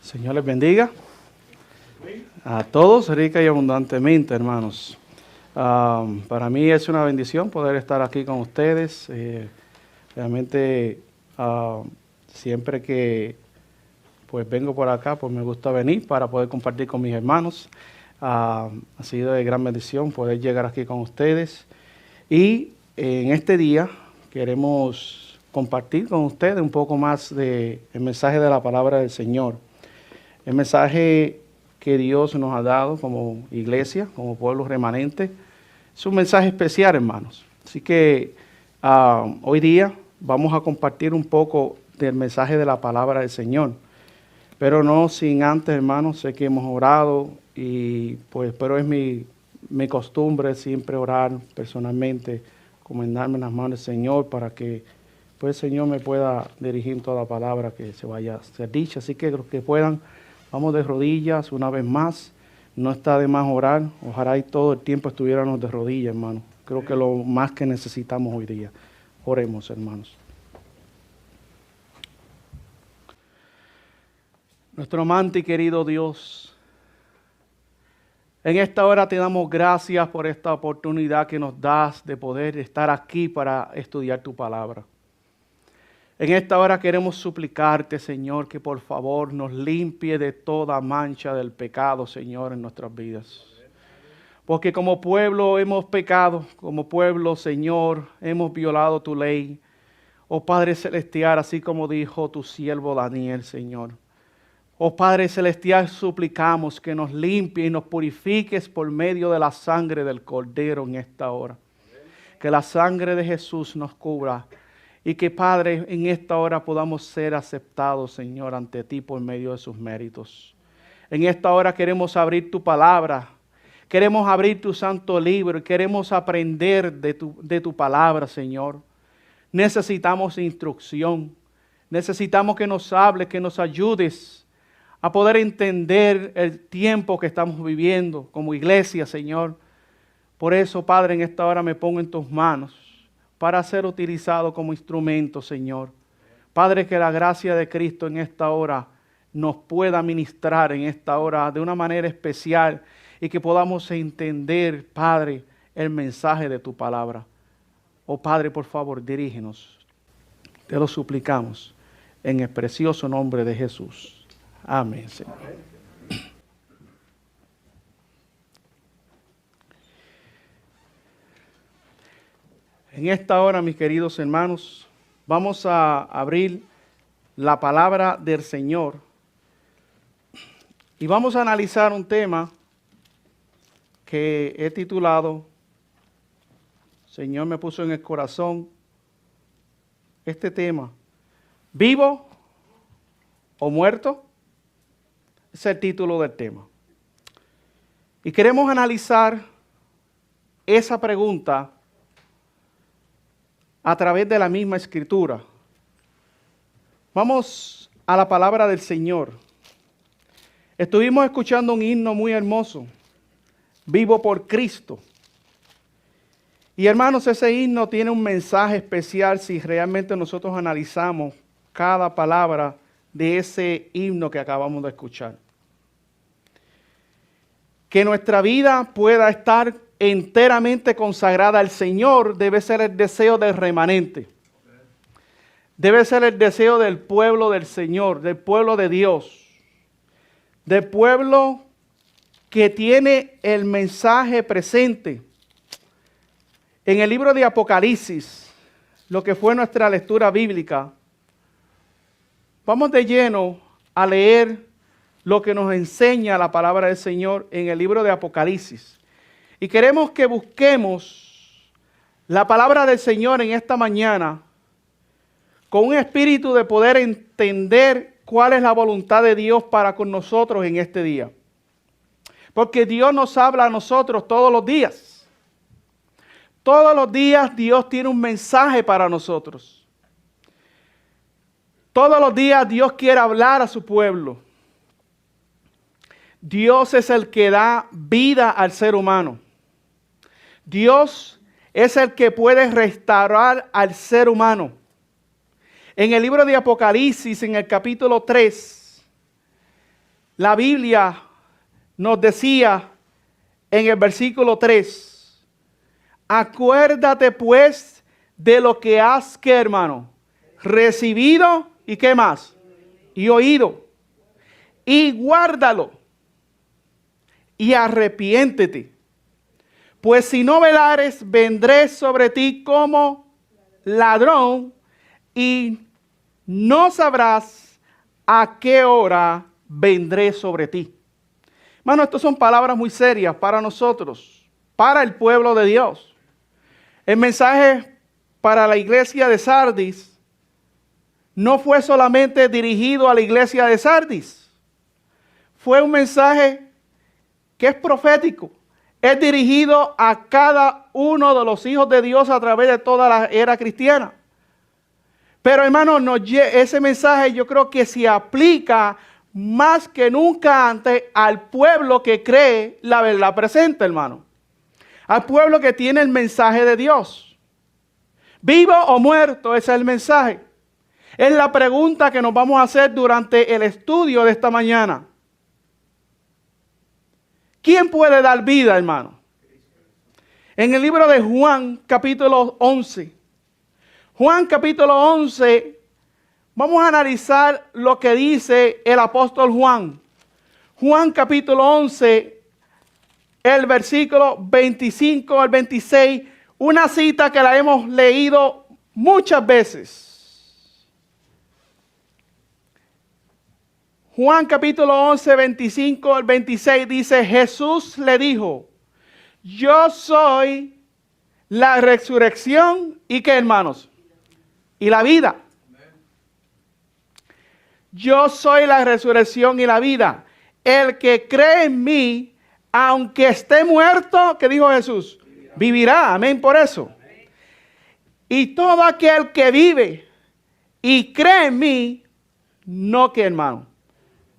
Señor les bendiga a todos rica y abundantemente, hermanos. Para mí es una bendición poder estar aquí con ustedes. Realmente siempre que pues vengo por acá, pues me gusta venir para poder compartir con mis hermanos. Ha sido de gran bendición poder llegar aquí con ustedes. Y en este día queremos compartir con ustedes un poco más del mensaje de la palabra del Señor. El mensaje que Dios nos ha dado como iglesia, como pueblo remanente, es un mensaje especial, hermanos. Así que hoy día vamos a compartir un poco del mensaje de la palabra del Señor. Pero no sin antes, hermanos, sé que hemos orado pero es mi costumbre siempre orar personalmente, encomendarme en las manos del Señor para que pues el Señor me pueda dirigir toda palabra que se vaya a ser dicha. Así que los que puedan, vamos de rodillas una vez más. No está de más orar. Ojalá y todo el tiempo estuviéramos de rodillas, hermanos. Creo que lo más que necesitamos hoy día. Oremos, hermanos. Nuestro amante y querido Dios, en esta hora te damos gracias por esta oportunidad que nos das de poder estar aquí para estudiar tu palabra. En esta hora queremos suplicarte, Señor, que por favor nos limpie de toda mancha del pecado, Señor, en nuestras vidas. Porque como pueblo hemos pecado, como pueblo, Señor, hemos violado tu ley. Oh Padre Celestial, así como dijo tu siervo Daniel, Señor. Oh Padre Celestial, suplicamos que nos limpie y nos purifiques por medio de la sangre del Cordero en esta hora. Que la sangre de Jesús nos cubra. Y que, Padre, en esta hora podamos ser aceptados, Señor, ante ti por medio de sus méritos. En esta hora queremos abrir tu palabra, queremos abrir tu santo libro y queremos aprender de tu palabra, Señor. Necesitamos instrucción, necesitamos que nos hables, que nos ayudes a poder entender el tiempo que estamos viviendo como iglesia, Señor. Por eso, Padre, en esta hora me pongo en tus manos, para ser utilizado como instrumento, Señor. Padre, que la gracia de Cristo en esta hora nos pueda ministrar en esta hora de una manera especial y que podamos entender, Padre, el mensaje de tu palabra. Oh Padre, por favor, dirígenos. Te lo suplicamos en el precioso nombre de Jesús. Amén, Señor. En esta hora, mis queridos hermanos, vamos a abrir la palabra del Señor y vamos a analizar un tema que he titulado, Señor me puso en el corazón este tema, ¿vivo o muerto? Ese es el título del tema. Y queremos analizar esa pregunta a través de la misma escritura. Vamos a la palabra del Señor. Estuvimos escuchando un himno muy hermoso, Vivo por Cristo. Y hermanos, ese himno tiene un mensaje especial si realmente nosotros analizamos cada palabra de ese himno que acabamos de escuchar. Que nuestra vida pueda estar enteramente consagrada al Señor debe ser el deseo del remanente. Debe ser el deseo del pueblo del Señor, del pueblo de Dios. Del pueblo que tiene el mensaje presente. En el libro de Apocalipsis, lo que fue nuestra lectura bíblica, vamos de lleno a leer lo que nos enseña la palabra del Señor en el libro de Apocalipsis. Y queremos que busquemos la palabra del Señor en esta mañana con un espíritu de poder entender cuál es la voluntad de Dios para con nosotros en este día. Porque Dios nos habla a nosotros todos los días. Todos los días Dios tiene un mensaje para nosotros. Todos los días Dios quiere hablar a su pueblo. Dios es el que da vida al ser humano. Dios es el que puede restaurar al ser humano. En el libro de Apocalipsis, en el capítulo 3, la Biblia nos decía en el versículo 3, acuérdate pues de lo que has, ¿qué, hermano? Recibido y ¿qué más? Y oído. Y guárdalo. Y arrepiéntete. Pues si no velares, vendré sobre ti como ladrón y no sabrás a qué hora vendré sobre ti. Hermano, estas son palabras muy serias para nosotros, para el pueblo de Dios. El mensaje para la iglesia de Sardis no fue solamente dirigido a la iglesia de Sardis. Fue un mensaje que es profético. Es dirigido a cada uno de los hijos de Dios a través de toda la era cristiana. Pero hermano, ese mensaje yo creo que se aplica más que nunca antes al pueblo que cree la verdad presente, hermano. Al pueblo que tiene el mensaje de Dios. Vivo o muerto, ese es el mensaje. Es la pregunta que nos vamos a hacer durante el estudio de esta mañana. ¿Quién puede dar vida, hermano? En el libro de Juan, capítulo 11. Juan, capítulo 11, vamos a analizar lo que dice el apóstol Juan. Juan, capítulo 11, el versículo 25 al 26, una cita que la hemos leído muchas veces. Juan capítulo 11, 25 al 26 dice, Jesús le dijo, yo soy la resurrección y ¿qué, hermanos? Y la vida. Yo soy la resurrección y la vida. El que cree en mí, aunque esté muerto, ¿qué dijo Jesús? Vivirá. Amén por eso. Y todo aquel que vive y cree en mí, no, ¿qué, hermano?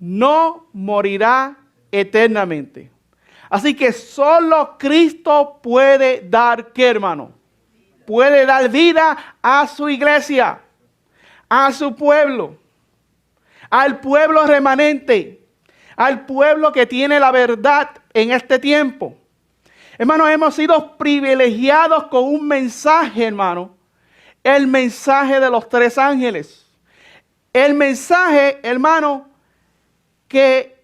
No morirá eternamente. Así que solo Cristo puede dar, ¿qué, hermano? Puede dar vida a su iglesia, a su pueblo, al pueblo remanente, al pueblo que tiene la verdad en este tiempo. Hermanos, hemos sido privilegiados con un mensaje, hermano. El mensaje de los tres ángeles. El mensaje, hermano, que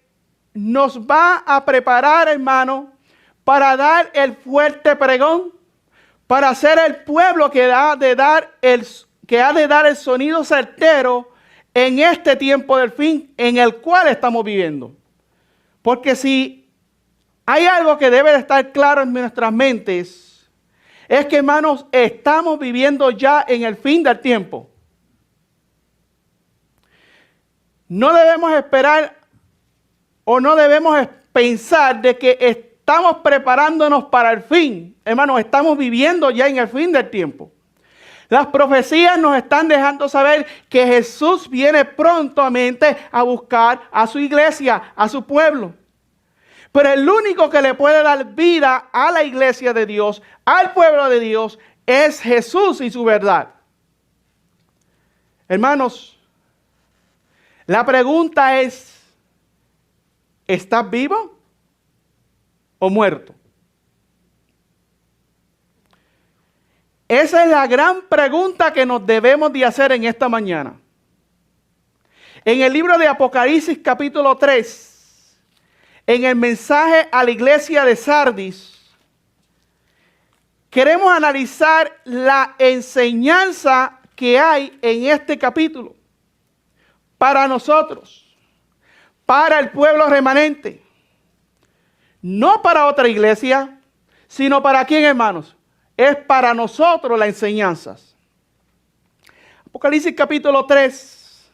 nos va a preparar, hermano, para dar el fuerte pregón, para ser el pueblo que ha de dar el sonido certero en este tiempo del fin en el cual estamos viviendo. Porque si hay algo que debe de estar claro en nuestras mentes, es que, hermanos, estamos viviendo ya en el fin del tiempo. No debemos esperar o no debemos pensar de que estamos preparándonos para el fin. Hermanos, estamos viviendo ya en el fin del tiempo. Las profecías nos están dejando saber que Jesús viene prontamente a buscar a su iglesia, a su pueblo. Pero el único que le puede dar vida a la iglesia de Dios, al pueblo de Dios, es Jesús y su verdad. Hermanos, la pregunta es, ¿estás vivo o muerto? Esa es la gran pregunta que nos debemos de hacer en esta mañana. En el libro de Apocalipsis capítulo 3, en el mensaje a la iglesia de Sardis, queremos analizar la enseñanza que hay en este capítulo para nosotros. Para el pueblo remanente. No para otra iglesia, sino para quién, hermanos. Es para nosotros las enseñanzas. Apocalipsis capítulo 3,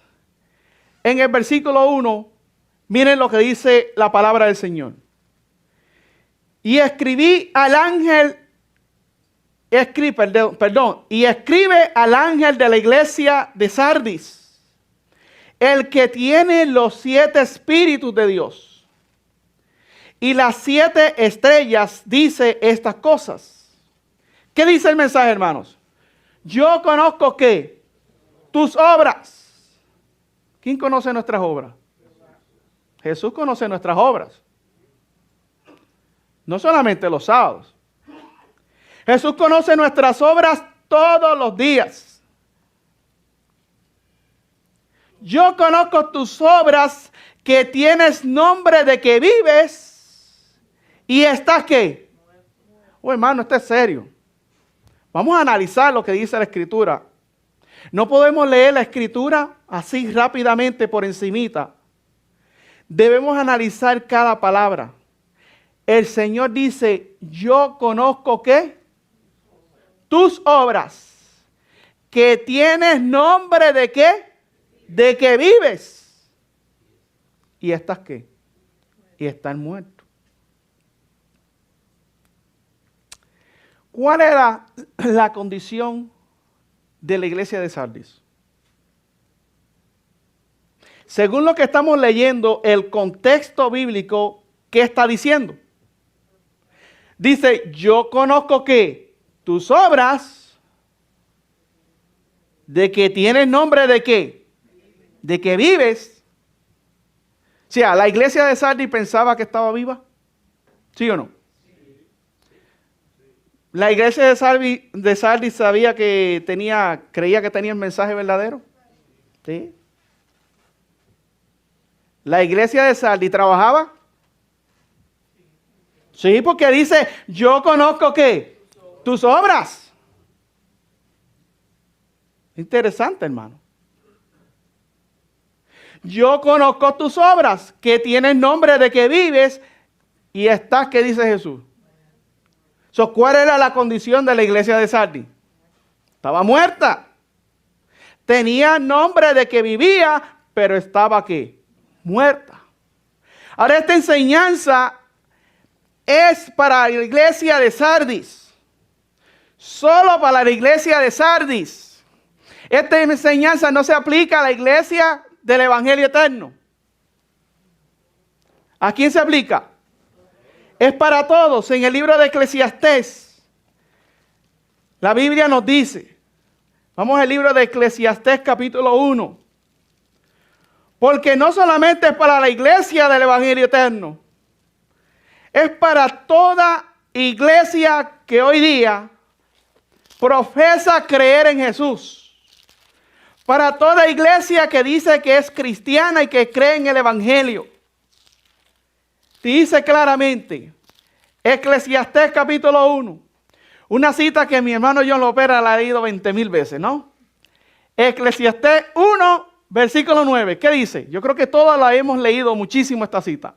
en el versículo 1, miren lo que dice la palabra del Señor. Y escribí al ángel, y escribe al ángel de la iglesia de Sardis, el que tiene los 7 espíritus de Dios y las 7 estrellas, dice estas cosas. ¿Qué dice el mensaje, hermanos? Yo conozco ¿qué? Tus obras. ¿Quién conoce nuestras obras? Jesús conoce nuestras obras. No solamente los sábados. Jesús conoce nuestras obras todos los días. Yo conozco tus obras, que tienes nombre de que vives y estás ¿qué? Oh, hermano, esto es serio. Vamos a analizar lo que dice la Escritura. No podemos leer la Escritura así rápidamente por encimita. Debemos analizar cada palabra. El Señor dice, yo conozco ¿qué? Tus obras, que tienes nombre de ¿qué? De que vives. ¿Y estás qué? Y estás muerto. ¿Cuál era la condición de la iglesia de Sardis? Según lo que estamos leyendo, el contexto bíblico, ¿qué está diciendo? Dice, yo conozco que tus obras, de que tienes nombre de qué, de que vives. O sea, la iglesia de Sardis pensaba que estaba viva, ¿sí o no? La iglesia de Sardis sabía que creía que tenía el mensaje verdadero. ¿Sí? La iglesia de Sardis trabajaba. Sí, porque dice, yo conozco ¿qué? Tus obras. Interesante, hermano. Yo conozco tus obras, que tienes nombre de que vives y estás, ¿qué dice Jesús? ¿Cuál era la condición de la iglesia de Sardis? Estaba muerta. Tenía nombre de que vivía, pero estaba ¿qué? Muerta. Ahora esta enseñanza es para la iglesia de Sardis. Solo para la iglesia de Sardis. Esta enseñanza no se aplica a la iglesia del Evangelio Eterno. ¿A quién se aplica? Es para todos. En el libro de Eclesiastés, la Biblia nos dice, vamos al libro de Eclesiastés capítulo 1, porque no solamente es para la iglesia del Evangelio Eterno, es para toda iglesia que hoy día profesa creer en Jesús. Para toda iglesia que dice que es cristiana y que cree en el Evangelio. Dice claramente, Eclesiastés capítulo 1, una cita que mi hermano John Lopera la ha leído 20,000 veces, ¿no? Eclesiastés 1, versículo 9, ¿qué dice? Yo creo que todos la hemos leído muchísimo esta cita.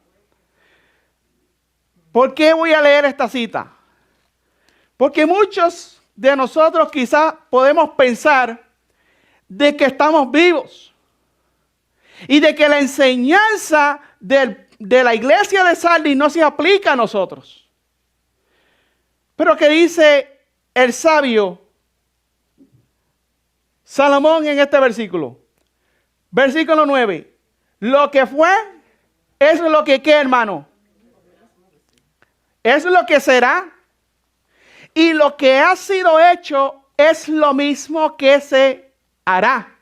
¿Por qué voy a leer esta cita? Porque muchos de nosotros quizás podemos pensar de que estamos vivos y de que la enseñanza de la iglesia de Sardis no se aplica a nosotros. Pero que dice el sabio Salomón en este versículo. Versículo 9. Lo que fue, es lo que ¿qué, hermano? Es lo que será. Y lo que ha sido hecho es lo mismo que se hará.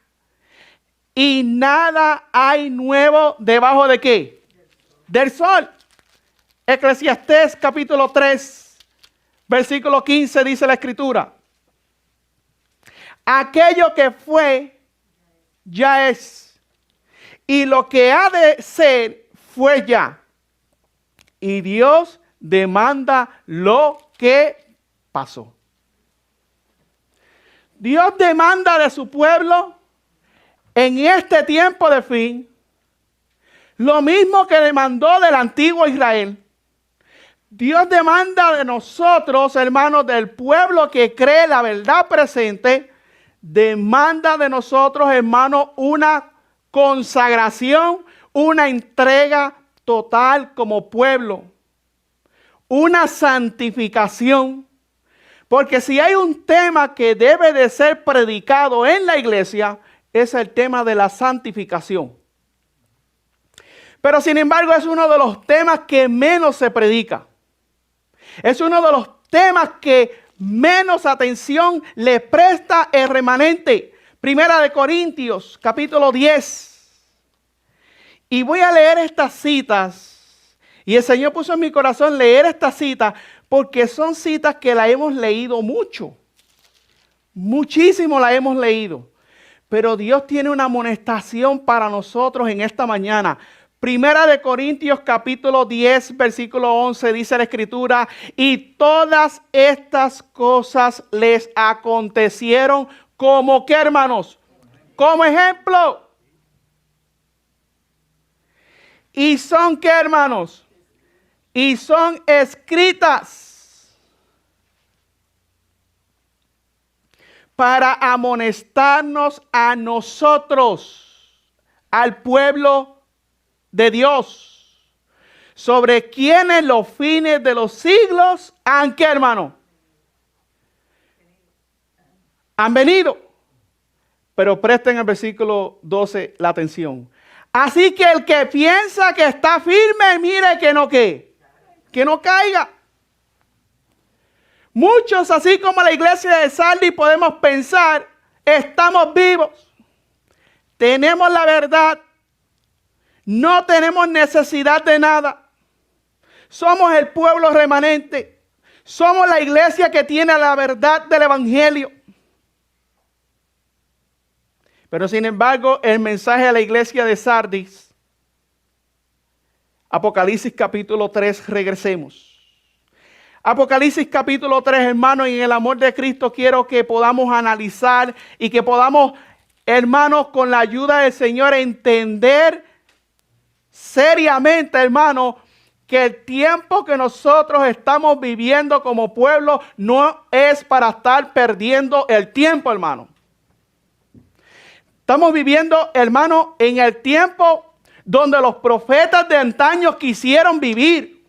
Y nada hay nuevo debajo de ¿qué? Del sol. Eclesiastés capítulo 3, versículo 15 dice la Escritura. Aquello que fue, ya es. Y lo que ha de ser, fue ya. Y Dios demanda lo que pasó. Dios demanda de su pueblo en este tiempo de fin lo mismo que demandó del antiguo Israel. Dios demanda de nosotros, hermanos, del pueblo que cree la verdad presente, demanda de nosotros, hermanos, una consagración, una entrega total como pueblo, una santificación. Porque si hay un tema que debe de ser predicado en la iglesia, es el tema de la santificación. Pero sin embargo es uno de los temas que menos se predica. Es uno de los temas que menos atención le presta el remanente. Primera de Corintios, capítulo 10. Y voy a leer estas citas. Y el Señor puso en mi corazón leer estas citas porque son citas que las hemos leído mucho. Muchísimo las hemos leído. Pero Dios tiene una amonestación para nosotros en esta mañana. Primera de Corintios capítulo 10, versículo 11 dice la Escritura: y todas estas cosas les acontecieron como, ¿qué, hermanos? Como ejemplo. Y son, ¿qué, hermanos? Y son escritas para amonestarnos a nosotros, al pueblo de Dios, sobre quienes los fines de los siglos han, ¿qué, hermano? Han venido. Pero presten el versículo 12 la atención. Así que el que piensa que está firme, mire que no, ¿qué? Que no caiga. Muchos, así como la iglesia de Sardis, podemos pensar, estamos vivos, tenemos la verdad, no tenemos necesidad de nada, somos el pueblo remanente, somos la iglesia que tiene la verdad del evangelio. Pero sin embargo, el mensaje a la iglesia de Sardis, Apocalipsis capítulo 3, regresemos. Apocalipsis capítulo 3, hermanos, y en el amor de Cristo quiero que podamos analizar y que podamos, hermanos, con la ayuda del Señor, entender seriamente, hermanos, que el tiempo que nosotros estamos viviendo como pueblo no es para estar perdiendo el tiempo, hermano. Estamos viviendo, hermano, en el tiempo donde los profetas de antaño quisieron vivir.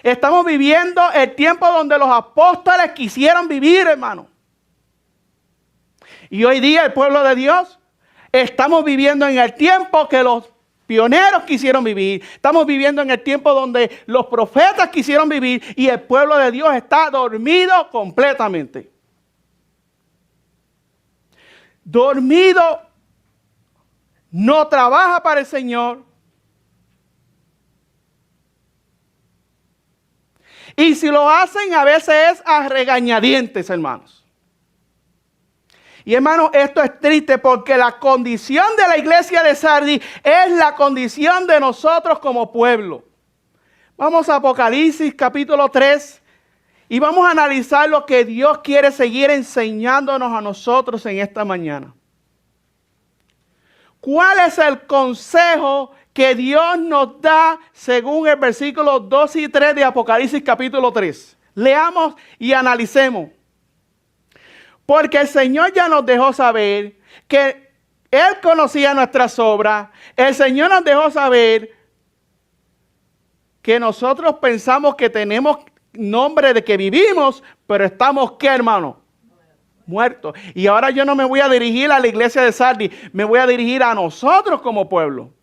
Estamos viviendo el tiempo donde los apóstoles quisieron vivir, hermano. Y hoy día el pueblo de Dios estamos viviendo en el tiempo que los pioneros quisieron vivir. Estamos viviendo en el tiempo donde los profetas quisieron vivir y el pueblo de Dios está dormido completamente. Dormido, no trabaja para el Señor. Y si lo hacen, a veces es a regañadientes, hermanos. Y hermanos, esto es triste porque la condición de la iglesia de Sardis es la condición de nosotros como pueblo. Vamos a Apocalipsis capítulo 3 y vamos a analizar lo que Dios quiere seguir enseñándonos a nosotros en esta mañana. ¿Cuál es el consejo que Dios nos da según el versículo 2 y 3 de Apocalipsis capítulo 3? Leamos y analicemos. Porque el Señor ya nos dejó saber que Él conocía nuestras obras. El Señor nos dejó saber que nosotros pensamos que tenemos nombre de que vivimos, pero estamos, ¿qué, hermano? Muertos. Y ahora yo no me voy a dirigir a la iglesia de Sardis, me voy a dirigir a nosotros como pueblo.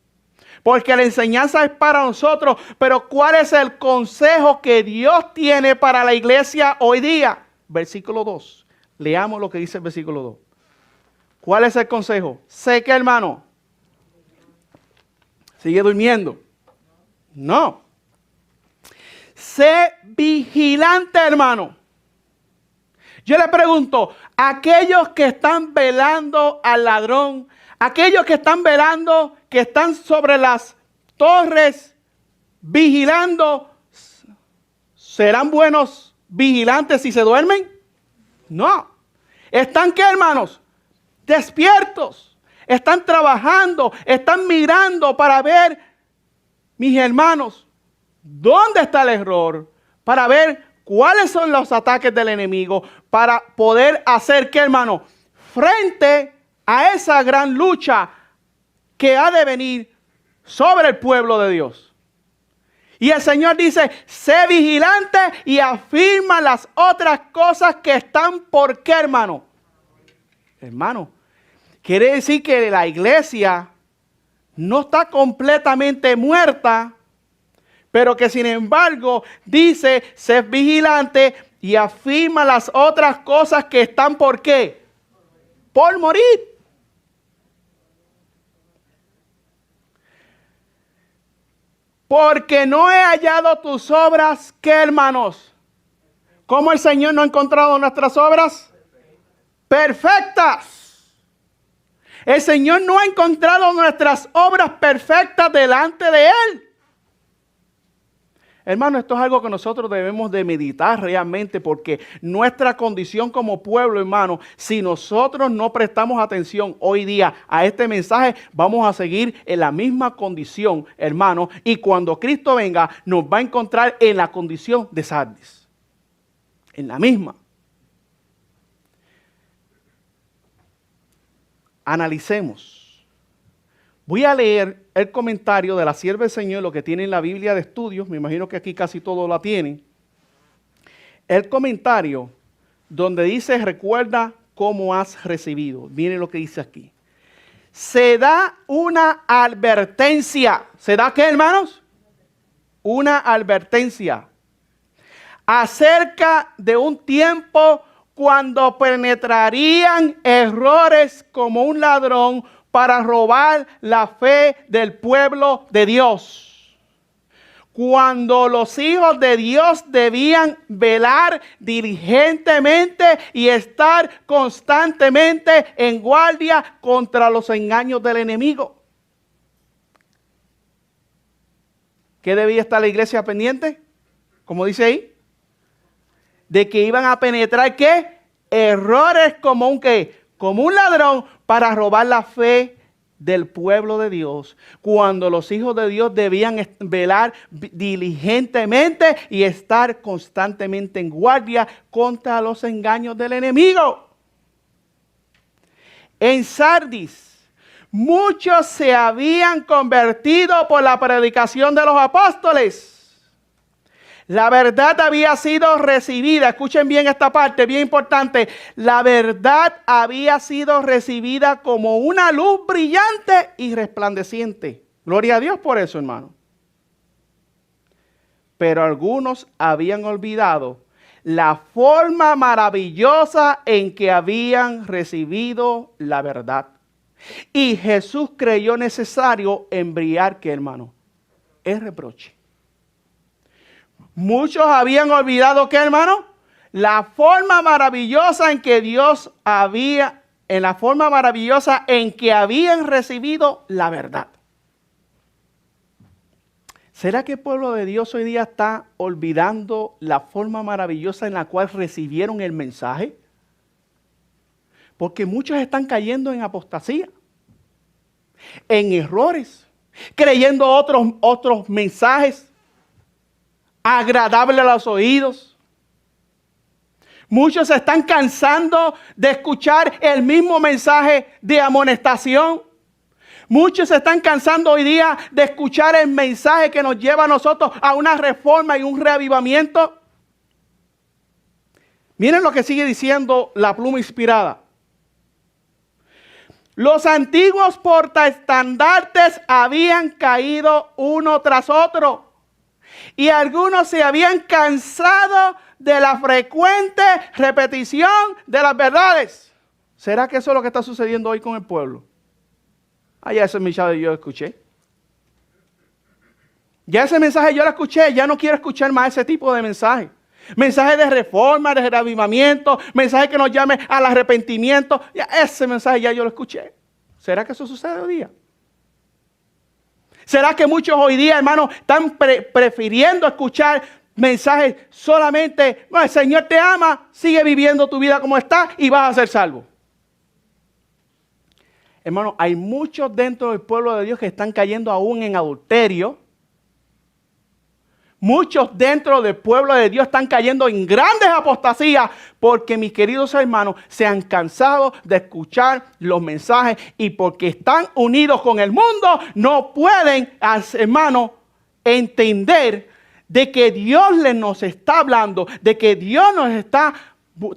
Porque la enseñanza es para nosotros, pero ¿cuál es el consejo que Dios tiene para la iglesia hoy día? Versículo 2. Leamos lo que dice el versículo 2. ¿Cuál es el consejo? Sé que, hermano, sigue durmiendo. No. Sé vigilante, hermano. Yo le pregunto, aquellos que están velando al ladrón, aquellos que están velando, que están sobre las torres, vigilando, ¿serán buenos vigilantes si se duermen? No. ¿Están qué, hermanos? Despiertos. Están trabajando, están mirando para ver, mis hermanos, dónde está el error, para ver cuáles son los ataques del enemigo, para poder hacer, ¿qué, hermano? Frente a esa gran lucha que ha de venir sobre el pueblo de Dios. Y el Señor dice, sé vigilante y afirma las otras cosas que están por qué, hermano. Hermano, quiere decir que la iglesia no está completamente muerta, pero que sin embargo dice, sé vigilante y afirma las otras cosas que están por qué. Por morir. Porque no he hallado tus obras, ¿qué, hermanos? ¿Cómo el Señor no ha encontrado nuestras obras? Perfectas. El Señor no ha encontrado nuestras obras perfectas delante de Él. Hermano, esto es algo que nosotros debemos de meditar realmente, porque nuestra condición como pueblo, hermano, si nosotros no prestamos atención hoy día a este mensaje, vamos a seguir en la misma condición, hermano, y cuando Cristo venga, nos va a encontrar en la condición de Sardis. En la misma. Analicemos. Voy a leer el comentario de la sierva del Señor, lo que tiene en la Biblia de estudios. Me imagino que aquí casi todos la tienen. El comentario donde dice, recuerda cómo has recibido. Miren lo que dice aquí. Se da una advertencia. ¿Se da qué, hermanos? Una advertencia. Acerca de un tiempo cuando penetrarían errores como un ladrón para robar la fe del pueblo de Dios. Cuando los hijos de Dios debían velar diligentemente y estar constantemente en guardia contra los engaños del enemigo. ¿Qué debía estar la iglesia pendiente? Como dice ahí. De que iban a penetrar, ¿qué? Errores como un ¿qué? Como un ladrón para robar la fe del pueblo de Dios. Cuando los hijos de Dios debían velar diligentemente y estar constantemente en guardia contra los engaños del enemigo. En Sardis, muchos se habían convertido por la predicación de los apóstoles. La verdad había sido recibida, escuchen bien esta parte, bien importante. La verdad había sido recibida como una luz brillante y resplandeciente. Gloria a Dios por eso, hermano. Pero algunos habían olvidado la forma maravillosa en que habían recibido la verdad. Y Jesús creyó necesario enviar, ¿qué, hermano? El reproche. Muchos habían olvidado, ¿qué, hermano? La forma maravillosa en que Dios había, en la forma maravillosa en que habían recibido la verdad. ¿Será que el pueblo de Dios hoy día está olvidando la forma maravillosa en la cual recibieron el mensaje? Porque muchos están cayendo en apostasía, en errores, creyendo otros mensajes agradable a los oídos. Muchos se están cansando de escuchar el mismo mensaje de amonestación. Muchos se están cansando hoy día de escuchar el mensaje que nos lleva a nosotros a una reforma y un reavivamiento. Miren lo que sigue diciendo la pluma inspirada. Los antiguos portaestandartes habían caído uno tras otro. Y algunos se habían cansado de la frecuente repetición de las verdades. ¿Será que eso es lo que está sucediendo hoy con el pueblo? Ya ese mensaje yo lo escuché. Ya ese mensaje yo lo escuché. Ya no quiero escuchar más ese tipo de mensaje. Mensaje de reforma, de reavivamiento. Mensaje que nos llame al arrepentimiento. Ya ese mensaje ya yo lo escuché. ¿Será que eso sucede hoy día? ¿Será que muchos hoy día, hermanos, están prefiriendo escuchar mensajes solamente, el Señor te ama, sigue viviendo tu vida como está y vas a ser salvo? Hermano, hay muchos dentro del pueblo de Dios que están cayendo aún en adulterio. Muchos dentro del pueblo de Dios están cayendo en grandes apostasías porque, mis queridos hermanos, se han cansado de escuchar los mensajes y porque están unidos con el mundo, no pueden, hermanos, entender de que Dios nos está hablando, de que Dios nos está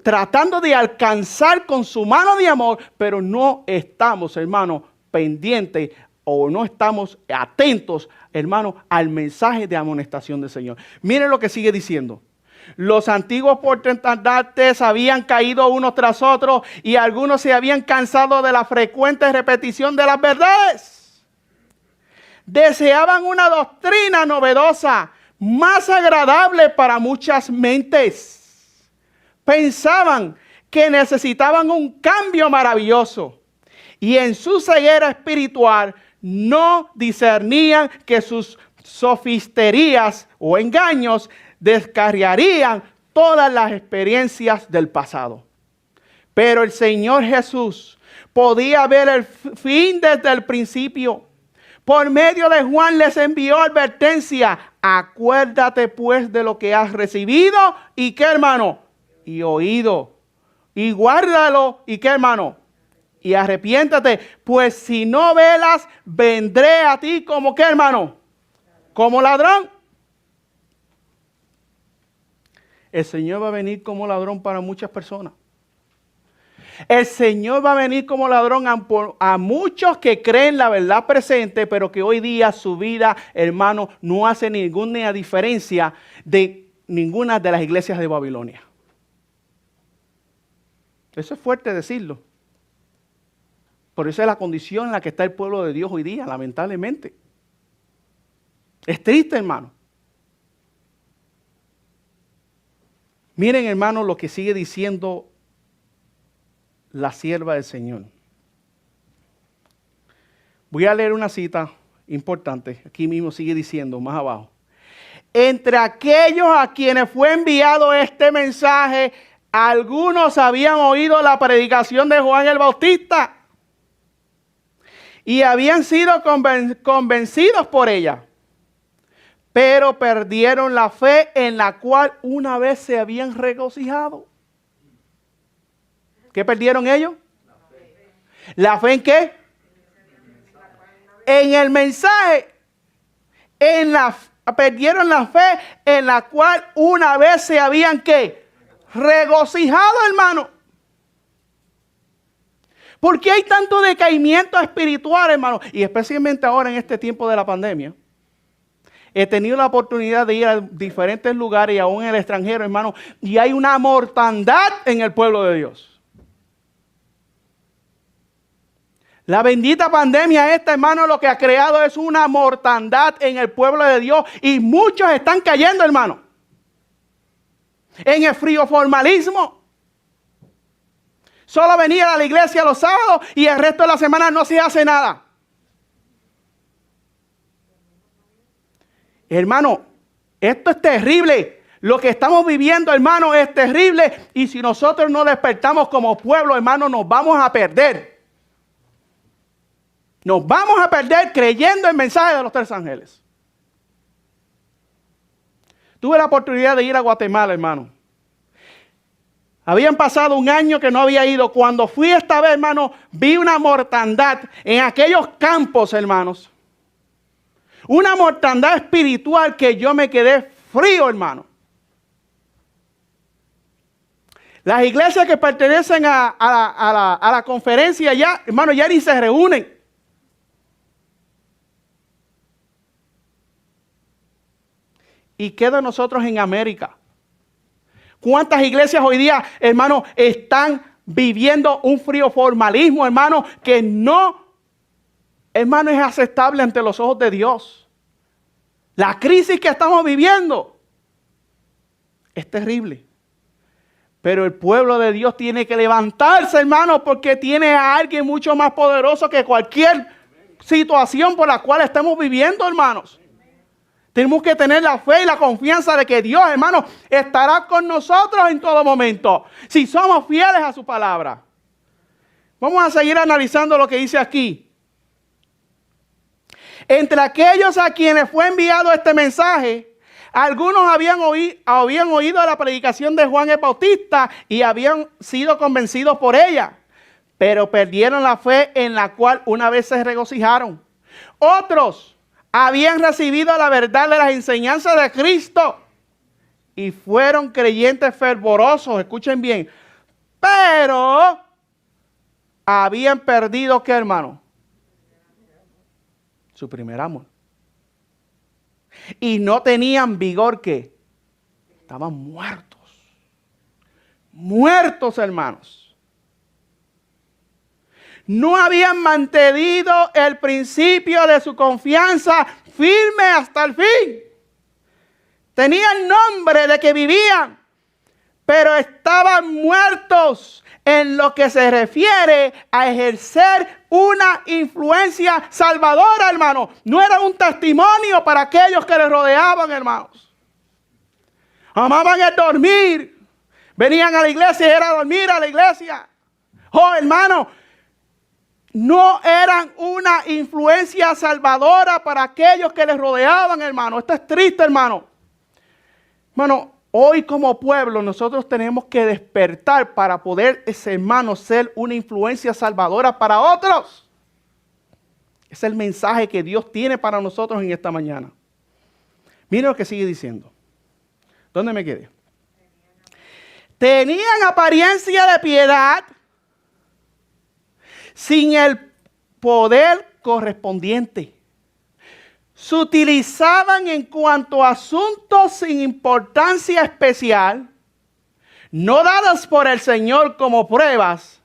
tratando de alcanzar con su mano de amor, pero no estamos, hermanos, pendientes o no estamos atentos, hermano, al mensaje de amonestación del Señor. Miren lo que sigue diciendo. Los antiguos portentantes habían caído unos tras otros y algunos se habían cansado de la frecuente repetición de las verdades. deseaban una doctrina novedosa, más agradable para muchas mentes. Pensaban que necesitaban un cambio maravilloso y en su ceguera espiritual no discernían que sus sofisterías o engaños descarriarían todas las experiencias del pasado. Pero el Señor Jesús podía ver el fin desde el principio. Por medio de Juan les envió advertencia. Acuérdate pues de lo que has recibido y qué, hermano, y oído. Y guárdalo y qué, hermano, y arrepiéntate. Pues si no velas, vendré a ti como qué, hermano, como ladrón. El Señor va a venir como ladrón para muchas personas. El Señor va a venir como ladrón a muchos que creen la verdad presente, pero que hoy día su vida, hermano, no hace ninguna diferencia de ninguna de las iglesias de Babilonia. Eso es fuerte decirlo. Por eso es la condición en la que está el pueblo de Dios hoy día, lamentablemente. Es triste, hermano. Miren, hermano, lo que sigue diciendo la sierva del Señor. Voy a leer una cita importante. Aquí mismo sigue diciendo, más abajo. Entre aquellos a quienes fue enviado este mensaje, algunos habían oído la predicación de Juan el Bautista y habían sido convencidos por ella, pero perdieron la fe en la cual una vez se habían regocijado. ¿Qué perdieron ellos? ¿La fe en qué? En el mensaje. Perdieron la fe en la cual una vez se habían ¿qué? Regocijado, hermano. ¿Por qué hay tanto decaimiento espiritual, hermano? Y especialmente ahora en este tiempo de la pandemia. He tenido la oportunidad de ir a diferentes lugares y aún en el extranjero, hermano. Y hay una mortandad en el pueblo de Dios. La bendita pandemia esta, hermano, lo que ha creado es una mortandad en el pueblo de Dios. Y muchos están cayendo, hermano, en el frío formalismo. Solo venir a la iglesia los sábados y el resto de la semana no se hace nada. Hermano, esto es terrible. Lo que estamos viviendo, hermano, es terrible. Y si nosotros no despertamos como pueblo, hermano, nos vamos a perder. Nos vamos a perder creyendo el mensaje de los tres ángeles. Tuve la oportunidad de ir a Guatemala, hermano. Habían pasado un año que no había ido. Cuando fui esta vez, hermano, vi una mortandad en aquellos campos, hermanos. Una mortandad espiritual que yo me quedé frío, hermano. Las iglesias que pertenecen a la conferencia ya, hermano, ya ni se reúnen. ¿Y qué de nosotros en América? ¿Cuántas iglesias hoy día, hermano, están viviendo un frío formalismo, hermano, que no, hermano, es aceptable ante los ojos de Dios? La crisis que estamos viviendo es terrible. Pero el pueblo de Dios tiene que levantarse, hermano, porque tiene a alguien mucho más poderoso que cualquier situación por la cual estemos viviendo, hermanos. Tenemos que tener la fe y la confianza de que Dios, hermano, estará con nosotros en todo momento, si somos fieles a su palabra. Vamos a seguir analizando lo que dice aquí. Entre aquellos a quienes fue enviado este mensaje, algunos habían oído la predicación de Juan el Bautista y habían sido convencidos por ella, pero perdieron la fe en la cual una vez se regocijaron. Otros habían recibido la verdad de las enseñanzas de Cristo y fueron creyentes fervorosos, escuchen bien, pero habían perdido, ¿qué, hermano? Su primer amor. Y no tenían vigor, ¿qué? Estaban muertos. Muertos, hermanos. no habían mantenido el principio de su confianza firme hasta el fin. Tenían nombre de que vivían, pero estaban muertos en lo que se refiere a ejercer una influencia salvadora, hermano. No era un testimonio para aquellos que les rodeaban, hermanos. Amaban el dormir. Venían a la iglesia y era dormir a la iglesia. Oh, hermano, no eran una influencia salvadora para aquellos que les rodeaban, hermano. Esto es triste, hermano. Hermano, hoy como pueblo nosotros tenemos que despertar para poder, hermano, ser una influencia salvadora para otros. Ese es el mensaje que Dios tiene para nosotros en esta mañana. Miren lo que sigue diciendo. ¿Dónde me quedé? Tenían apariencia de piedad sin el poder correspondiente. Se utilizaban en cuanto a asuntos sin importancia especial, no dados por el Señor como pruebas,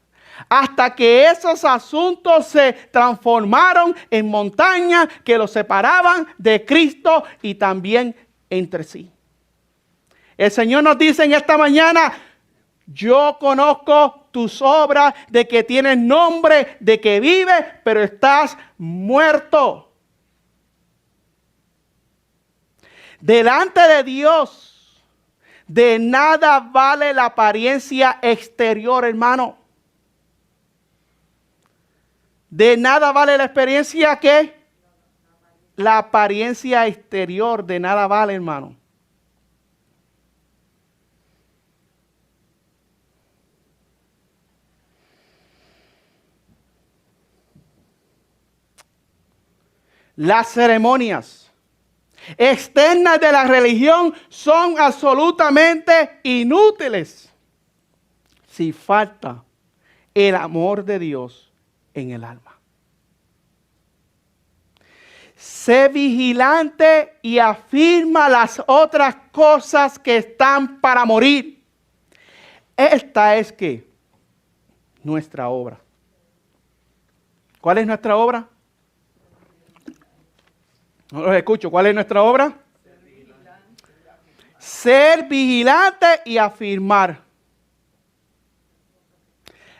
hasta que esos asuntos se transformaron en montañas que los separaban de Cristo y también entre sí. El Señor nos dice en esta mañana: yo conozco tus obras, de que tienes nombre, de que vives, pero estás muerto. Delante de Dios, de nada vale la apariencia exterior, hermano. De nada vale la experiencia, ¿qué? La apariencia exterior, de nada vale, hermano. Las ceremonias externas de la religión son absolutamente inútiles si falta el amor de Dios en el alma. Sé vigilante y afirma las otras cosas que están para morir. Esta es que nuestra obra. ¿Cuál es nuestra obra? No los escucho. ¿Cuál es nuestra obra? Ser vigilante y afirmar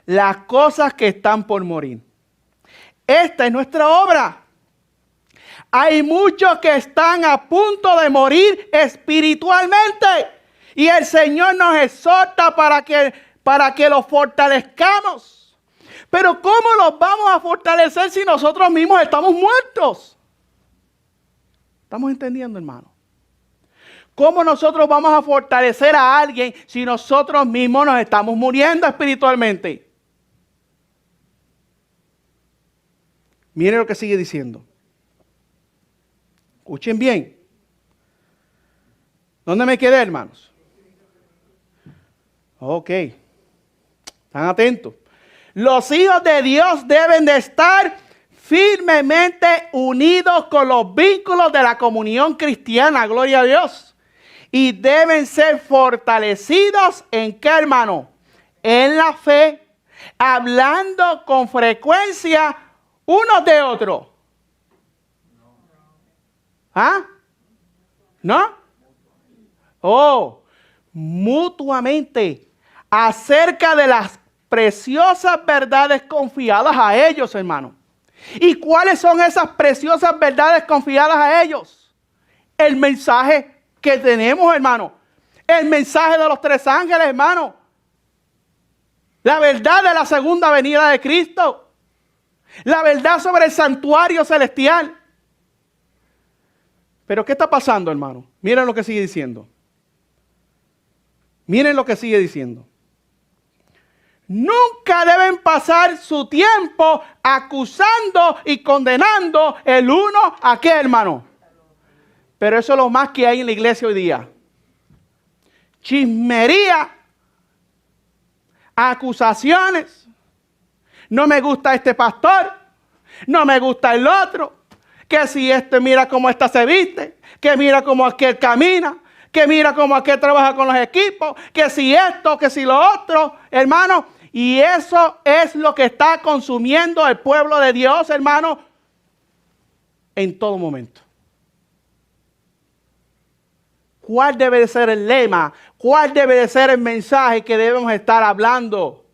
las cosas que están por morir. Esta es nuestra obra. Hay muchos que están a punto de morir espiritualmente. Y el Señor nos exhorta para que los fortalezcamos. Pero ¿cómo los vamos a fortalecer si nosotros mismos estamos muertos? ¿Estamos entendiendo, hermano? ¿Cómo nosotros vamos a fortalecer a alguien si nosotros mismos nos estamos muriendo espiritualmente? Miren lo que sigue diciendo. Escuchen bien. ¿Dónde me quedé, hermanos? Ok. Están atentos. Los hijos de Dios deben de estar firmemente unidos con los vínculos de la comunión cristiana, gloria a Dios. Y deben ser fortalecidos ¿en qué, hermano? En la fe, hablando con frecuencia unos de otros. ¿Ah? ¿No? Oh, mutuamente, acerca de las preciosas verdades confiadas a ellos, hermano. ¿Y cuáles son esas preciosas verdades confiadas a ellos? El mensaje que tenemos, hermano. El mensaje de los 3 ángeles, hermano. La verdad de la segunda venida de Cristo. La verdad sobre el santuario celestial. Pero ¿qué está pasando, hermano? Miren lo que sigue diciendo. Miren lo que sigue diciendo. Nunca deben pasar su tiempo acusando y condenando el uno a qué, hermano. Pero eso es lo más que hay en la iglesia hoy día. Chismería, acusaciones. No me gusta este pastor, no me gusta el otro. Que si este mira cómo esta se viste, que mira cómo aquel camina, que mira cómo aquel trabaja con los equipos, que si esto, que si lo otro, hermano. Y eso es lo que está consumiendo el pueblo de Dios, hermano, en todo momento. ¿Cuál debe de ser el lema? ¿Cuál debe de ser el mensaje que debemos estar hablando?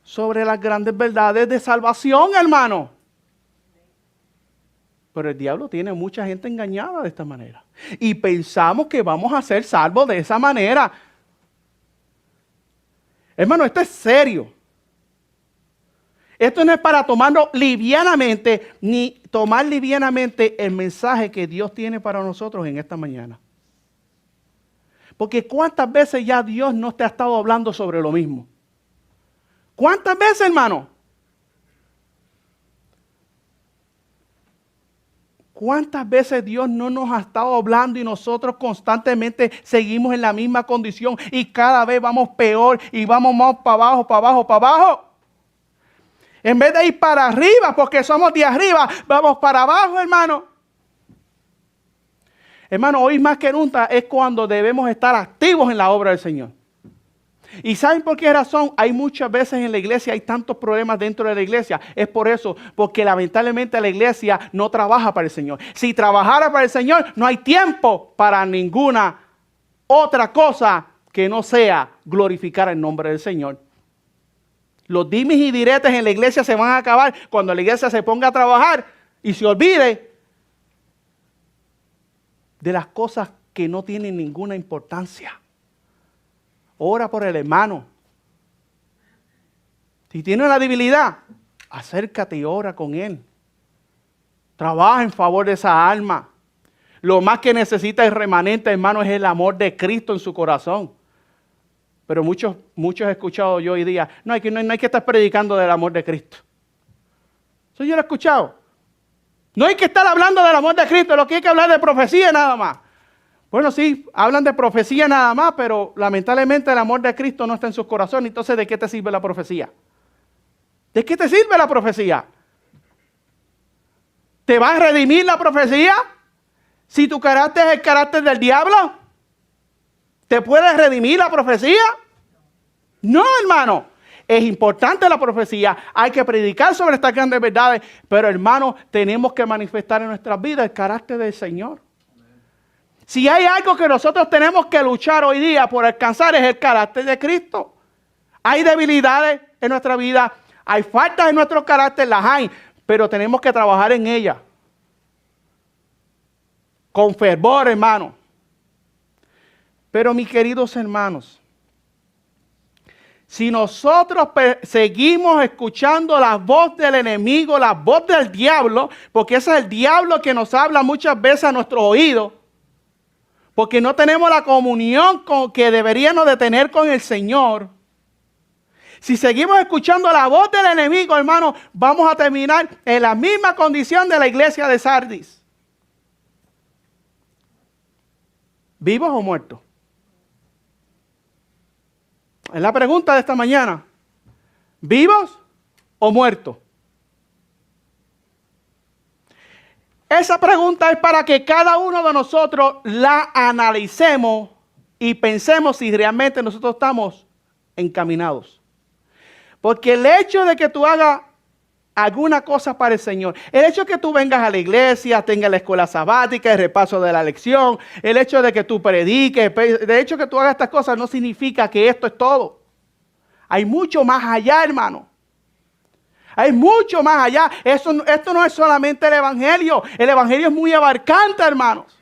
Sobre las grandes verdades de salvación, hermano. Pero el diablo tiene mucha gente engañada de esta manera. Y pensamos que vamos a ser salvos de esa manera. Hermano, esto es serio. Esto no es para tomarlo livianamente, ni tomar livianamente el mensaje que Dios tiene para nosotros en esta mañana. Porque ¿cuántas veces ya Dios no te ha estado hablando sobre lo mismo? ¿Cuántas veces, hermano? ¿Cuántas veces Dios no nos ha estado hablando y nosotros constantemente seguimos en la misma condición y cada vez vamos peor y vamos más para abajo, para abajo, para abajo? En vez de ir para arriba, porque somos de arriba, vamos para abajo, hermano. Hermano, hoy más que nunca es cuando debemos estar activos en la obra del Señor. ¿Y saben por qué razón? Hay muchas veces en la iglesia, hay tantos problemas dentro de la iglesia. Es por eso, porque lamentablemente la iglesia no trabaja para el Señor. Si trabajara para el Señor, no hay tiempo para ninguna otra cosa que no sea glorificar el nombre del Señor. Los dimes y diretes en la iglesia se van a acabar cuando la iglesia se ponga a trabajar y se olvide de las cosas que no tienen ninguna importancia. Ora por el hermano. Si tiene una debilidad, acércate y ora con él. Trabaja en favor de esa alma. Lo más que necesita el remanente, hermano, es el amor de Cristo en su corazón. Pero muchos he escuchado yo hoy día, no hay que estar predicando del amor de Cristo. Eso yo lo he escuchado. No hay que estar hablando del amor de Cristo, lo que hay que hablar de profecía nada más. Bueno, sí, hablan de profecía nada más, pero lamentablemente el amor de Cristo no está en sus corazones. Entonces, ¿de qué te sirve la profecía? ¿De qué te sirve la profecía? ¿Te va a redimir la profecía? Si tu carácter es el carácter del diablo, ¿te puede redimir la profecía? No, hermano. Es importante la profecía, hay que predicar sobre estas grandes verdades, pero hermano, tenemos que manifestar en nuestras vidas el carácter del Señor. Si hay algo que nosotros tenemos que luchar hoy día por alcanzar es el carácter de Cristo. Hay debilidades en nuestra vida, hay faltas en nuestro carácter, las hay, pero tenemos que trabajar en ellas. Con fervor, hermano. Pero mis queridos hermanos, si nosotros seguimos escuchando la voz del enemigo, la voz del diablo, porque ese es el diablo que nos habla muchas veces a nuestro oído, porque no tenemos la comunión que deberíamos de tener con el Señor. Si seguimos escuchando la voz del enemigo, hermano, vamos a terminar en la misma condición de la iglesia de Sardis. ¿Vivos o muertos? Es la pregunta de esta mañana. ¿Vivos o muertos? Esa pregunta es para que cada uno de nosotros la analicemos y pensemos si realmente nosotros estamos encaminados. Porque el hecho de que tú hagas alguna cosa para el Señor, el hecho de que tú vengas a la iglesia, tengas la escuela sabática, el repaso de la lección, el hecho de que tú prediques, el hecho de que tú hagas estas cosas no significa que esto es todo. Hay mucho más allá, hermano. Hay mucho más allá. Esto no es solamente el Evangelio. El Evangelio es muy abarcante, hermanos.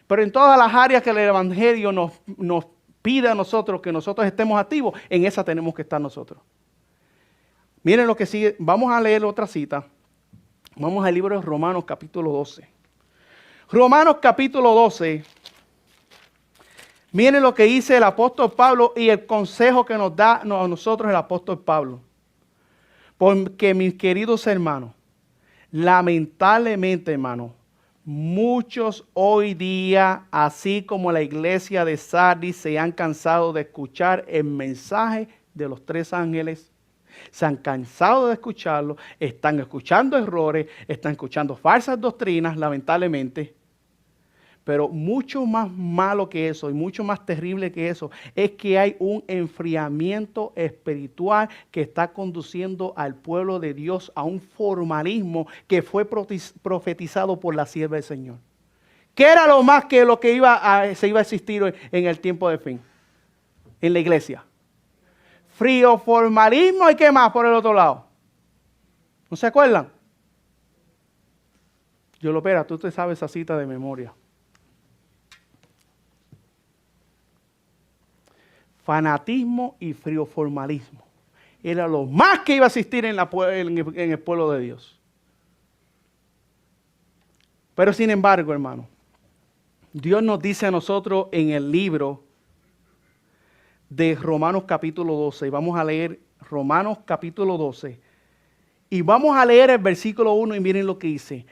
Pero en todas las áreas que el Evangelio nos pide a nosotros que nosotros estemos activos, en esa tenemos que estar nosotros. Miren lo que sigue. Vamos a leer otra cita. Vamos al libro de Romanos capítulo 12. Romanos capítulo 12. Miren lo que dice el apóstol Pablo y el consejo que nos da a nosotros el apóstol Pablo. Porque mis queridos hermanos, lamentablemente, hermanos, muchos hoy día, así como la iglesia de Sardis, se han cansado de escuchar el mensaje de los tres ángeles. Se han cansado de escucharlo, están escuchando errores, están escuchando falsas doctrinas, lamentablemente. Pero mucho más malo que eso y mucho más terrible que eso es que hay un enfriamiento espiritual que está conduciendo al pueblo de Dios a un formalismo que fue profetizado por la sierva del Señor. ¿Qué era lo más que se iba a existir en el tiempo de fin? En la iglesia. Frío, formalismo y qué más por el otro lado. ¿No se acuerdan? Yo lo espera, tú te sabes esa cita de memoria. Fanatismo y frío formalismo. Era lo más que iba a existir en el pueblo de Dios. Pero sin embargo, hermano, Dios nos dice a nosotros en el libro de Romanos capítulo 12, y vamos a leer Romanos capítulo 12, y vamos a leer el versículo 1 y miren lo que dice.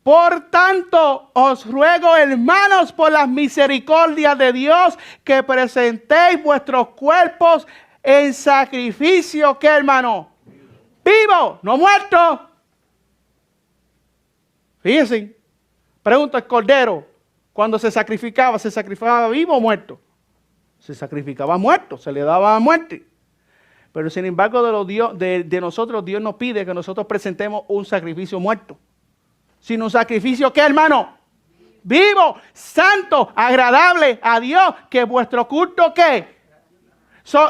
Por tanto, os ruego, hermanos, por las misericordias de Dios, que presentéis vuestros cuerpos en sacrificio, ¿qué, hermano? Vivo, no muerto. Fíjense, pregunta el cordero, cuando se sacrificaba vivo o muerto. Se sacrificaba muerto, se le daba muerte. Pero sin embargo, de nosotros, Dios nos pide que nosotros presentemos un sacrificio muerto. Sino un sacrificio, ¿qué, hermano? Vivo, santo, agradable a Dios, que vuestro culto, ¿qué?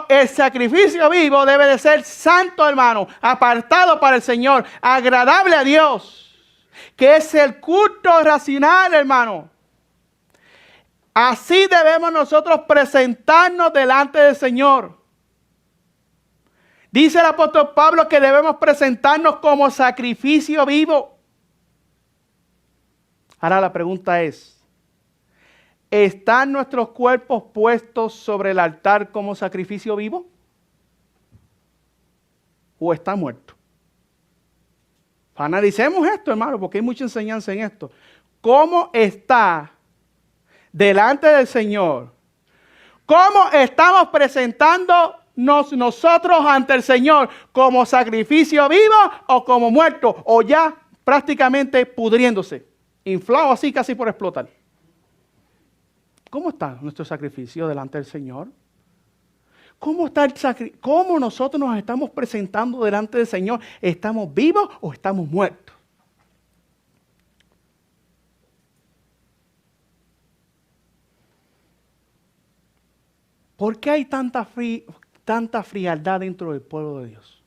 El sacrificio vivo debe de ser santo, hermano, apartado para el Señor, agradable a Dios, que es el culto racional, hermano. Así debemos nosotros presentarnos delante del Señor. Dice el apóstol Pablo que debemos presentarnos como sacrificio vivo. Ahora la pregunta es, ¿están nuestros cuerpos puestos sobre el altar como sacrificio vivo? ¿O está muerto? Analicemos esto, hermano, porque hay mucha enseñanza en esto. ¿Cómo está delante del Señor? ¿Cómo estamos presentándonos nosotros ante el Señor? ¿Como sacrificio vivo o como muerto? O ya prácticamente pudriéndose. Inflado así casi por explotar. ¿Cómo está nuestro sacrificio delante del Señor? ¿Cómo nosotros nos estamos presentando delante del Señor? ¿Estamos vivos o estamos muertos? ¿Por qué hay tanta frialdad dentro del pueblo de Dios?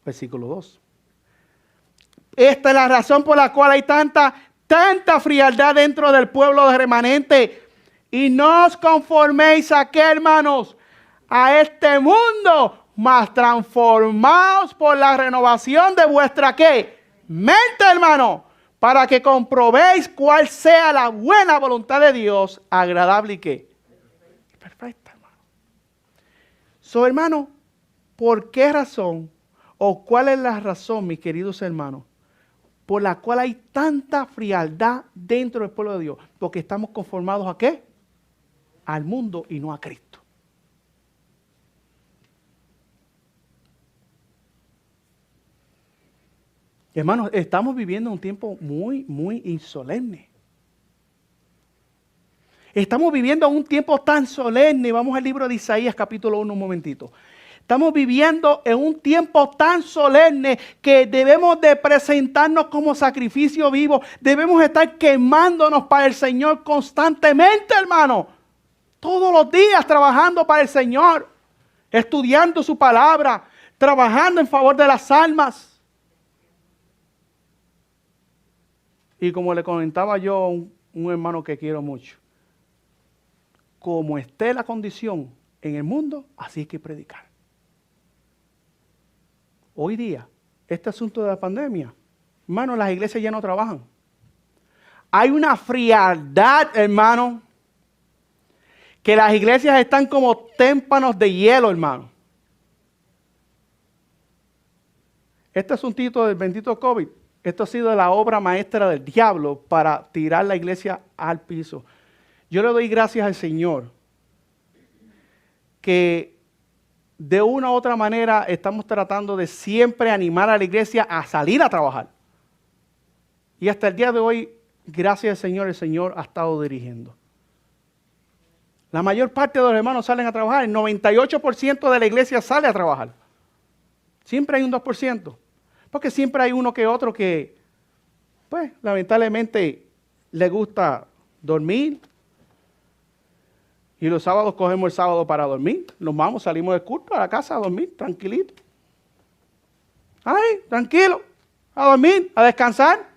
Versículo 2. Esta es la razón por la cual hay tanta frialdad dentro del pueblo de remanente. Y no os conforméis a qué, hermanos, a este mundo, mas transformaos por la renovación de vuestra ¿qué? Mente, hermano, para que comprobéis cuál sea la buena voluntad de Dios, agradable y qué. Perfecta, hermano. Hermano, ¿por qué razón o cuál es la razón, mis queridos hermanos, por la cual hay tanta frialdad dentro del pueblo de Dios? Porque estamos conformados ¿a qué? Al mundo y no a Cristo. Hermanos, estamos viviendo un tiempo muy, muy insolemne. Estamos viviendo un tiempo tan solemne. Vamos al libro de Isaías, capítulo 1, un momentito. Estamos viviendo en un tiempo tan solemne que debemos de presentarnos como sacrificio vivo. Debemos estar quemándonos para el Señor constantemente, hermano. Todos los días trabajando para el Señor. Estudiando su palabra. Trabajando en favor de las almas. Y como le comentaba yo a un hermano que quiero mucho. Como esté la condición en el mundo, así hay que predicar. Hoy día, este asunto de la pandemia, hermano, las iglesias ya no trabajan. Hay una frialdad, hermano, que las iglesias están como témpanos de hielo, hermano. Este asuntito del bendito COVID, esto ha sido la obra maestra del diablo para tirar la iglesia al piso. Yo le doy gracias al Señor que de una u otra manera estamos tratando de siempre animar a la iglesia a salir a trabajar. Y hasta el día de hoy gracias al Señor, el Señor ha estado dirigiendo. La mayor parte de los hermanos salen a trabajar. El 98% de la iglesia sale a trabajar. Siempre hay un 2%. Porque siempre hay uno que otro que, pues, lamentablemente le gusta dormir. Y los sábados cogemos el sábado para dormir. Nos vamos, salimos del culto a la casa a dormir, tranquilito. Ay, tranquilo, a dormir, a descansar.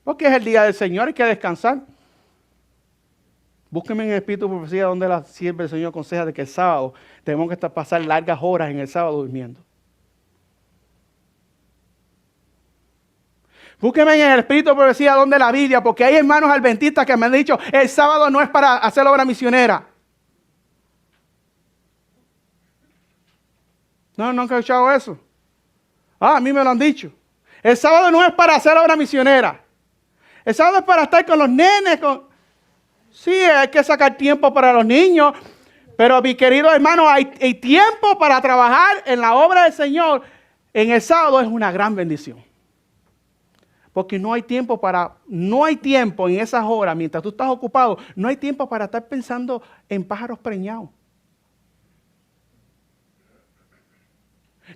Porque es el día del Señor, hay que descansar. Búsquenme en el Espíritu de Profecía donde la sierva del Señor aconseja de que el sábado tenemos que pasar largas horas en el sábado durmiendo. Búsquenme en el Espíritu de Profecía donde la Biblia, porque hay hermanos adventistas que me han dicho, el sábado no es para hacer obra misionera. No, nunca he escuchado eso. A mí me lo han dicho. El sábado no es para hacer obra misionera. El sábado es para estar con los nenes. Sí, hay que sacar tiempo para los niños. Pero mi querido hermano, hay tiempo para trabajar en la obra del Señor. En el sábado es una gran bendición. Porque no hay tiempo en esas horas, mientras tú estás ocupado, no hay tiempo para estar pensando en pájaros preñados.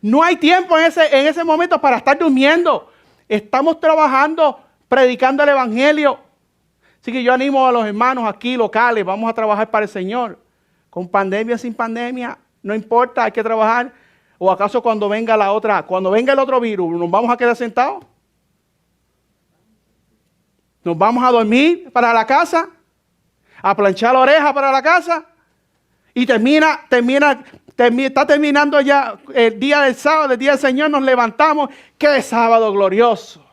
No hay tiempo en ese momento para estar durmiendo. Estamos trabajando, predicando el Evangelio. Así que yo animo a los hermanos aquí locales, vamos a trabajar para el Señor. Con pandemia, sin pandemia, no importa, hay que trabajar. ¿O acaso cuando venga el otro virus, nos vamos a quedar sentados? ¿Nos vamos a dormir para la casa? ¿A planchar la oreja para la casa? Y está terminando ya el día del sábado, el día del Señor, nos levantamos. ¡Qué sábado glorioso!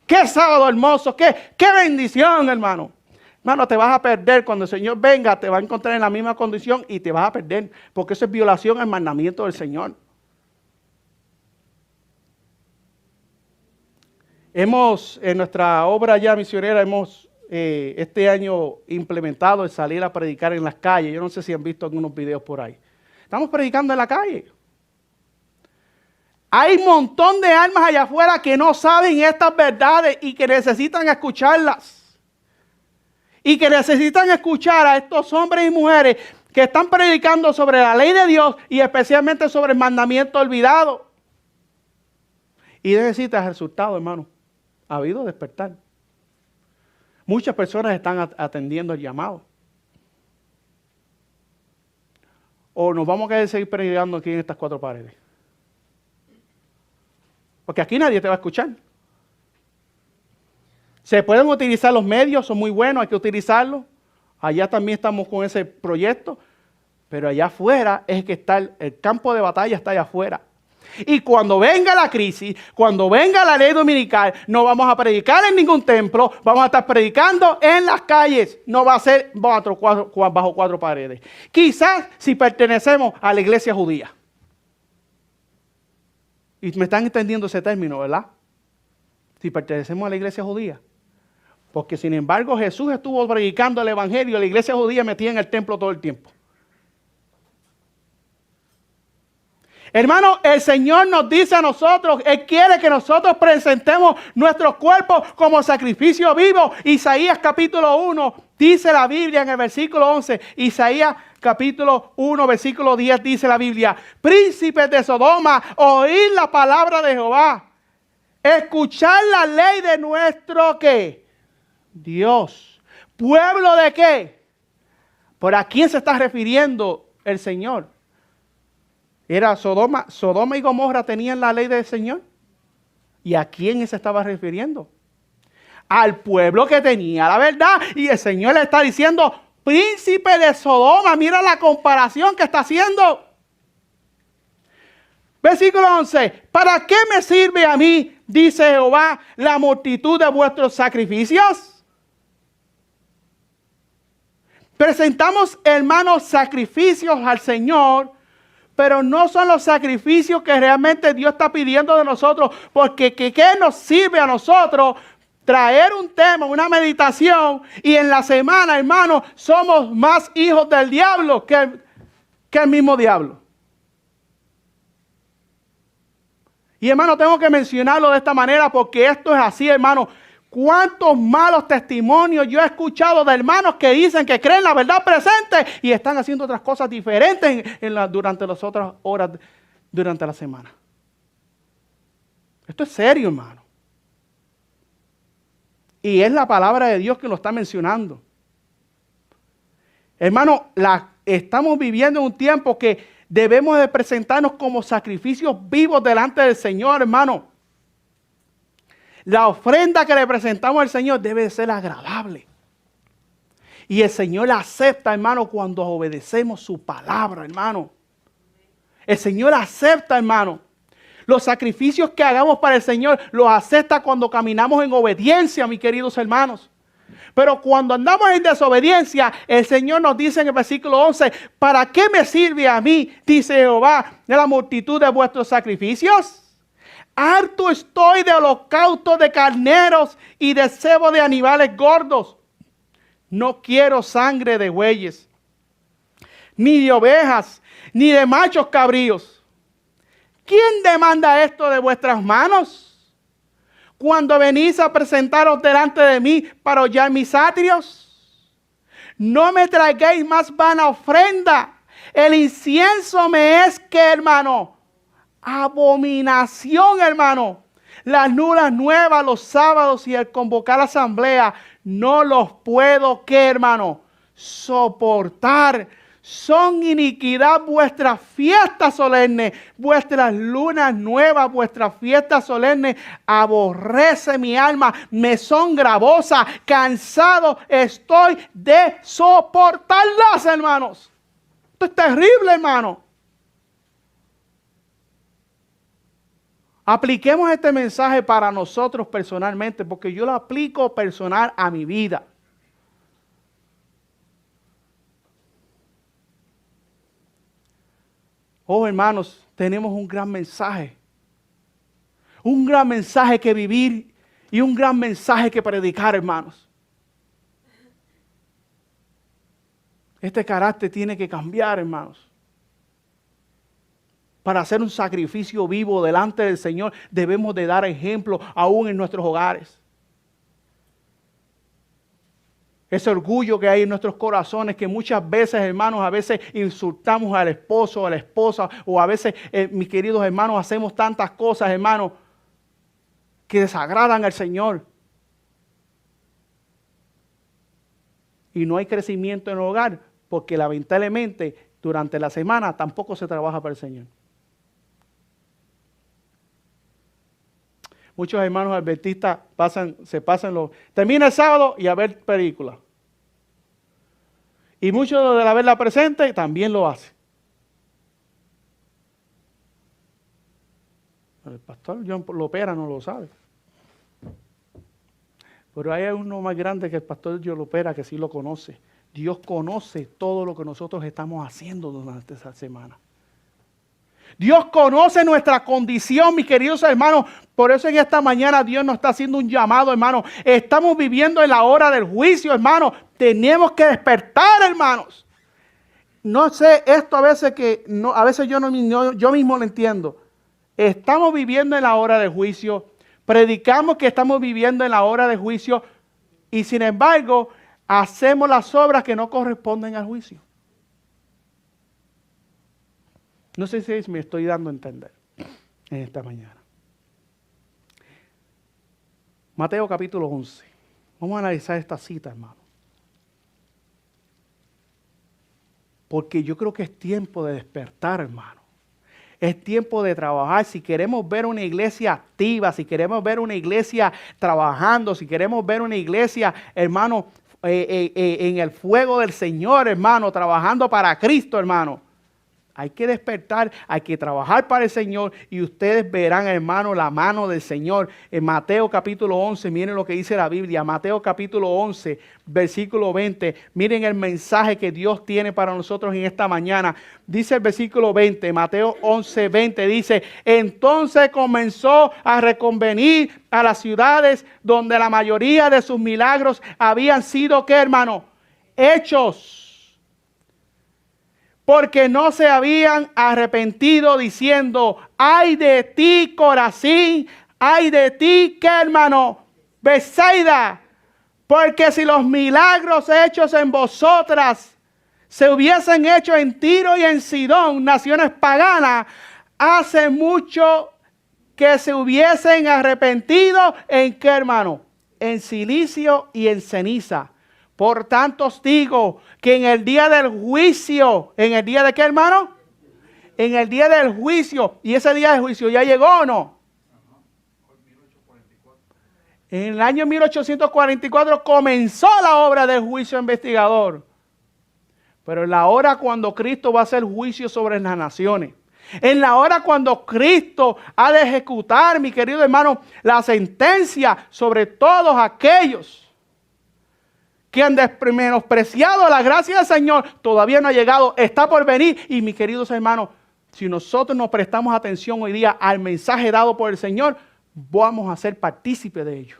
¡Qué sábado hermoso! ¡Qué bendición, hermano! Hermano, te vas a perder. Cuando el Señor venga, te va a encontrar en la misma condición y te vas a perder. Porque eso es violación al mandamiento del Señor. En nuestra obra ya misionera, hemos este año implementado el salir a predicar en las calles. Yo no sé si han visto algunos videos por ahí. Estamos predicando en la calle. Hay un montón de almas allá afuera que no saben estas verdades y que necesitan escucharlas. Y que necesitan escuchar a estos hombres y mujeres que están predicando sobre la ley de Dios y especialmente sobre el mandamiento olvidado. Y necesitas resultado, hermano. Ha habido despertar. Muchas personas están atendiendo el llamado. O nos vamos a quedar seguir predicando aquí en estas cuatro paredes. Porque aquí nadie te va a escuchar. Se pueden utilizar los medios, son muy buenos, hay que utilizarlos. Allá también estamos con ese proyecto. Pero allá afuera es que está el campo de batalla, está allá afuera. Y cuando venga la crisis, cuando venga la ley dominical, no vamos a predicar en ningún templo, vamos a estar predicando en las calles. No va a ser bajo cuatro paredes. Quizás si pertenecemos a la iglesia judía. Y me están entendiendo ese término, ¿verdad? Si pertenecemos a la iglesia judía. Porque sin embargo Jesús estuvo predicando el evangelio, la iglesia judía metía en el templo todo el tiempo. Hermano, el Señor nos dice a nosotros, Él quiere que nosotros presentemos nuestros cuerpos como sacrificio vivo. Isaías capítulo 1, dice la Biblia en el versículo 11. Isaías capítulo 1, versículo 10 dice la Biblia. Príncipes de Sodoma, oíd la palabra de Jehová. Escuchad la ley de nuestro, ¿qué? Dios. ¿Pueblo de qué? ¿Por a quién se está refiriendo el Señor? Era Sodoma y Gomorra tenían la ley del Señor. ¿Y a quién se estaba refiriendo? Al pueblo que tenía la verdad. Y el Señor le está diciendo, príncipe de Sodoma, mira la comparación que está haciendo. Versículo 11, ¿para qué me sirve a mí, dice Jehová, la multitud de vuestros sacrificios? Presentamos, hermanos, sacrificios al Señor, pero no son los sacrificios que realmente Dios está pidiendo de nosotros, porque ¿qué nos sirve a nosotros traer un tema, una meditación, y en la semana, hermano, somos más hijos del diablo que el mismo diablo? Y hermano, tengo que mencionarlo de esta manera porque esto es así, hermano. ¿Cuántos malos testimonios yo he escuchado de hermanos que dicen que creen la verdad presente y están haciendo otras cosas diferentes durante las otras horas durante la semana? Esto es serio, hermano. Y es la palabra de Dios que lo está mencionando. Hermano, estamos viviendo en un tiempo que debemos de presentarnos como sacrificios vivos delante del Señor, hermano. La ofrenda que le presentamos al Señor debe de ser agradable. Y el Señor la acepta, hermano, cuando obedecemos su palabra, hermano. El Señor acepta, hermano. Los sacrificios que hagamos para el Señor los acepta cuando caminamos en obediencia, mis queridos hermanos. Pero cuando andamos en desobediencia, el Señor nos dice en el versículo 11, ¿para qué me sirve a mí, dice Jehová, de la multitud de vuestros sacrificios? Harto estoy de holocaustos de carneros y de cebo de animales gordos. No quiero sangre de bueyes, ni de ovejas, ni de machos cabríos. ¿Quién demanda esto de vuestras manos? Cuando venís a presentaros delante de mí para hollar mis atrios. No me traigáis más vana ofrenda. El incienso me es que, hermano, abominación, hermano. Las lunas nuevas, los sábados y el convocar asamblea, no los puedo, ¿qué, hermano? Soportar. Son iniquidad vuestras fiestas solemnes, vuestras lunas nuevas, vuestras fiestas solemnes. Aborrece mi alma, me son gravosas, cansado estoy de soportarlas, hermanos. Esto es terrible, hermano. Apliquemos este mensaje para nosotros personalmente, porque yo lo aplico personal a mi vida. Oh, hermanos, tenemos un gran mensaje. Un gran mensaje que vivir y un gran mensaje que predicar, hermanos. Este carácter tiene que cambiar, hermanos. Para hacer un sacrificio vivo delante del Señor, debemos de dar ejemplo aún en nuestros hogares. Ese orgullo que hay en nuestros corazones, que muchas veces, hermanos, a veces insultamos al esposo o a la esposa, o a veces, mis queridos hermanos, hacemos tantas cosas, hermanos, que desagradan al Señor. Y no hay crecimiento en el hogar, porque lamentablemente durante la semana tampoco se trabaja para el Señor. Muchos hermanos adventistas termina el sábado y a ver películas. Y muchos de la verla presente también lo hacen. El pastor John Lopera no lo sabe. Pero hay uno más grande que el pastor John Lopera que sí lo conoce. Dios conoce todo lo que nosotros estamos haciendo durante esa semana. Dios conoce nuestra condición, mis queridos hermanos. Por eso en esta mañana Dios nos está haciendo un llamado, hermano. Estamos viviendo en la hora del juicio, hermano. Tenemos que despertar, hermanos. No sé, esto a veces yo mismo lo entiendo. Estamos viviendo en la hora del juicio. Predicamos que estamos viviendo en la hora del juicio. Y sin embargo, hacemos las obras que no corresponden al juicio. No sé si me estoy dando a entender en esta mañana. Mateo capítulo 11. Vamos a analizar esta cita, hermano. Porque yo creo que es tiempo de despertar, hermano. Es tiempo de trabajar. Si queremos ver una iglesia activa, si queremos ver una iglesia trabajando, si queremos ver una iglesia, hermano, en el fuego del Señor, hermano, trabajando para Cristo, hermano. Hay que despertar, hay que trabajar para el Señor y ustedes verán, hermano, la mano del Señor. En Mateo capítulo 11, miren lo que dice la Biblia. Mateo capítulo 11, versículo 20. Miren el mensaje que Dios tiene para nosotros en esta mañana. Dice el versículo 20, Mateo 11, 20, dice: entonces comenzó a reconvenir a las ciudades donde la mayoría de sus milagros habían sido, ¿qué, hermano? Hechos. Porque no se habían arrepentido, diciendo: ay de ti, Corazín, ay de ti, ¿qué, hermano? Betsaida, porque si los milagros hechos en vosotras se hubiesen hecho en Tiro y en Sidón, naciones paganas, hace mucho que se hubiesen arrepentido. ¿En qué, hermano? En silicio y en ceniza. Por tanto os digo que en el día del juicio, ¿en el día de qué, hermano? En el día del juicio. ¿Y ese día del juicio ya llegó o no? En el año 1844 comenzó la obra del juicio investigador. Pero en la hora cuando Cristo va a hacer juicio sobre las naciones, en la hora cuando Cristo ha de ejecutar, mi querido hermano, la sentencia sobre todos aquellos que han menospreciado la gracia del Señor, todavía no ha llegado, está por venir. Y mis queridos hermanos, si nosotros nos prestamos atención hoy día al mensaje dado por el Señor, vamos a ser partícipes de ello.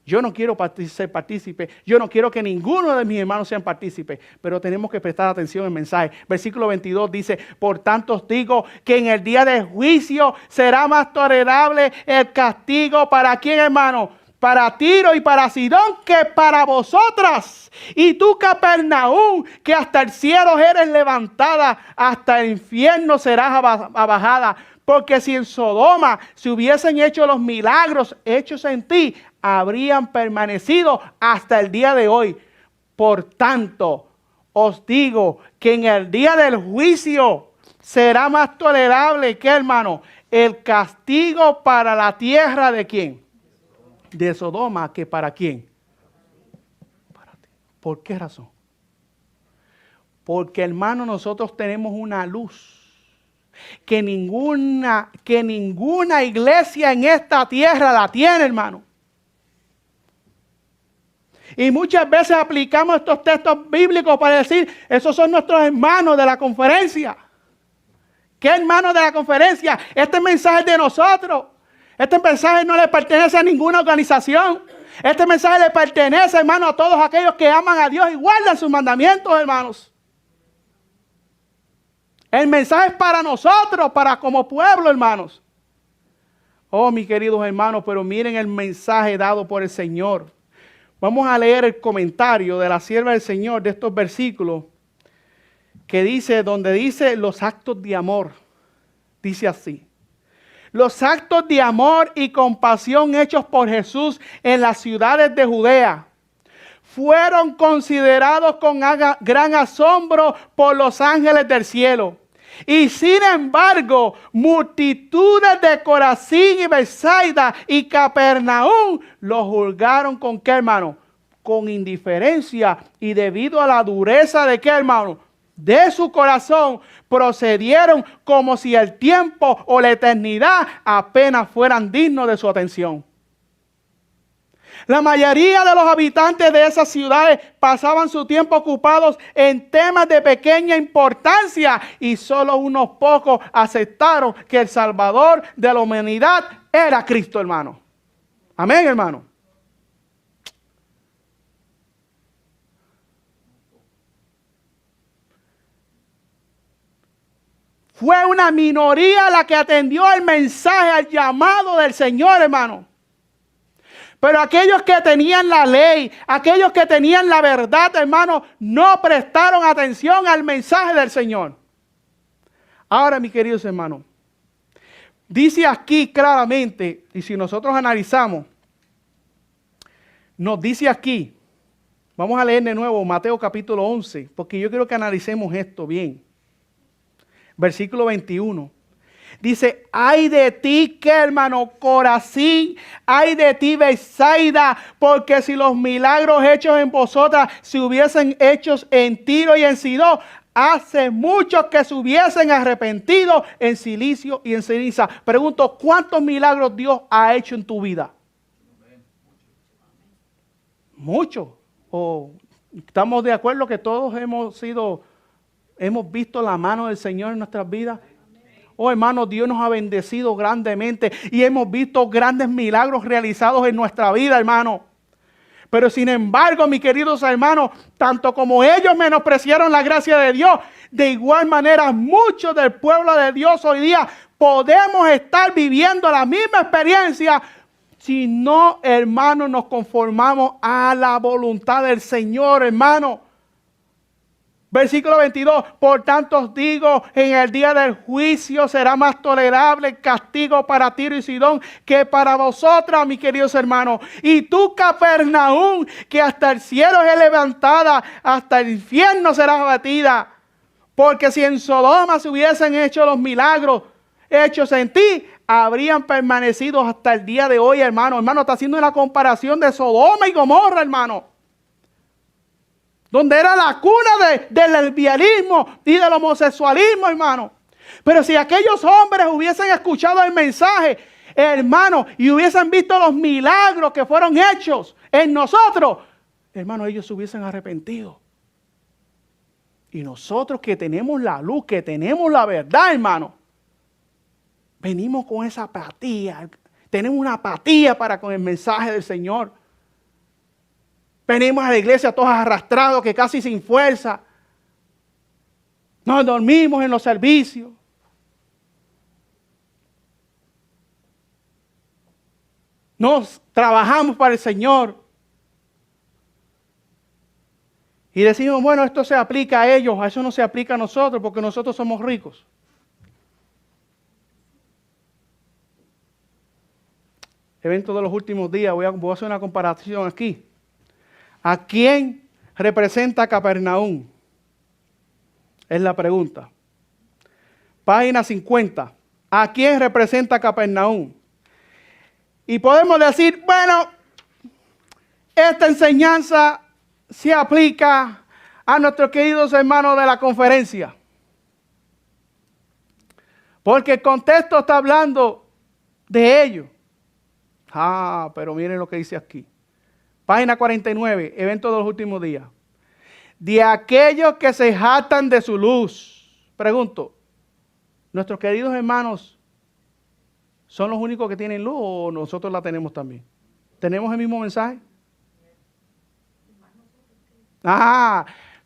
Yo no quiero ser partícipe, yo no quiero que ninguno de mis hermanos sean partícipes, pero tenemos que prestar atención al mensaje. Versículo 22 dice, por tanto os digo que en el día del juicio será más tolerable el castigo para quién, hermano, para Tiro y para Sidón que para vosotras. Y tú, Capernaum, que hasta el cielo eres levantada, hasta el infierno serás abajada. Porque si en Sodoma se hubiesen hecho los milagros hechos en ti, habrían permanecido hasta el día de hoy. Por tanto, os digo que en el día del juicio será más tolerable, ¿qué, hermano? El castigo para la tierra ¿de quién? De Sodoma, que para quién. Para ti. ¿Por qué razón? Porque, hermano, nosotros tenemos una luz que ninguna iglesia en esta tierra la tiene, hermano. Y muchas veces aplicamos estos textos bíblicos para decir, esos son nuestros hermanos de la conferencia. ¿Qué hermanos de la conferencia? Este mensaje es de nosotros. Este mensaje no le pertenece a ninguna organización. Este mensaje le pertenece, hermano, a todos aquellos que aman a Dios y guardan sus mandamientos, hermanos. El mensaje es para nosotros, para como pueblo, hermanos. Oh, mis queridos hermanos, pero miren el mensaje dado por el Señor. Vamos a leer el comentario de la sierva del Señor de estos versículos que dice, donde dice los actos de amor. Dice así. Los actos de amor y compasión hechos por Jesús en las ciudades de Judea fueron considerados con gran asombro por los ángeles del cielo. Y sin embargo, multitudes de Corazín y Betsaida y Capernaum lo juzgaron con ¿qué, hermano? Con indiferencia, y debido a la dureza de ¿qué, hermano? De su corazón, procedieron como si el tiempo o la eternidad apenas fueran dignos de su atención. La mayoría de los habitantes de esas ciudades pasaban su tiempo ocupados en temas de pequeña importancia y solo unos pocos aceptaron que el Salvador de la humanidad era Cristo, hermano. Amén, hermano. Fue una minoría la que atendió el mensaje, al llamado del Señor, hermano. Pero aquellos que tenían la ley, aquellos que tenían la verdad, hermano, no prestaron atención al mensaje del Señor. Ahora, mis queridos hermanos, dice aquí claramente, y si nosotros analizamos, nos dice aquí, vamos a leer de nuevo Mateo capítulo 11, porque yo quiero que analicemos esto bien. Versículo 21. Dice, ay de ti, ¿qué, hermano? Corazín, ay de ti, Betsaida, porque si los milagros hechos en vosotras se hubiesen hechos en Tiro y en Sidón, hace mucho que se hubiesen arrepentido en silicio y en ceniza. Pregunto, ¿cuántos milagros Dios ha hecho en tu vida? Muchos. ¿O estamos de acuerdo que todos hemos visto la mano del Señor en nuestras vidas? Oh, hermano, Dios nos ha bendecido grandemente y hemos visto grandes milagros realizados en nuestra vida, hermano. Pero sin embargo, mis queridos hermanos, tanto como ellos menospreciaron la gracia de Dios, de igual manera muchos del pueblo de Dios hoy día podemos estar viviendo la misma experiencia si no, hermano, nos conformamos a la voluntad del Señor, hermano. Versículo 22, por tanto os digo, en el día del juicio será más tolerable el castigo para Tiro y Sidón que para vosotras, mis queridos hermanos. Y tú, Capernaum, que hasta el cielo es levantada, hasta el infierno serás abatida. Porque si en Sodoma se hubiesen hecho los milagros hechos en ti, habrían permanecido hasta el día de hoy, hermano. Hermano, está haciendo una comparación de Sodoma y Gomorra, hermano. Donde era la cuna del lesbianismo y del homosexualismo, hermano. Pero si aquellos hombres hubiesen escuchado el mensaje, hermano, y hubiesen visto los milagros que fueron hechos en nosotros, hermano, ellos se hubiesen arrepentido. Y nosotros que tenemos la luz, que tenemos la verdad, hermano, venimos con esa apatía. Tenemos una apatía para con el mensaje del Señor. Venimos a la iglesia todos arrastrados, que casi sin fuerza. Nos dormimos en los servicios. Nos trabajamos para el Señor. Y decimos, bueno, esto se aplica a ellos, a eso no se aplica a nosotros, porque nosotros somos ricos. Evento de los últimos días, voy a hacer una comparación aquí. ¿A quién representa Capernaum? Es la pregunta. Página 50. ¿A quién representa Capernaum? Y podemos decir, bueno, esta enseñanza se aplica a nuestros queridos hermanos de la conferencia. Porque el contexto está hablando de ellos. Pero miren lo que dice aquí. Página 49, evento de los últimos días. De aquellos que se jactan de su luz. Pregunto, ¿nuestros queridos hermanos son los únicos que tienen luz o nosotros la tenemos también? ¿Tenemos el mismo mensaje?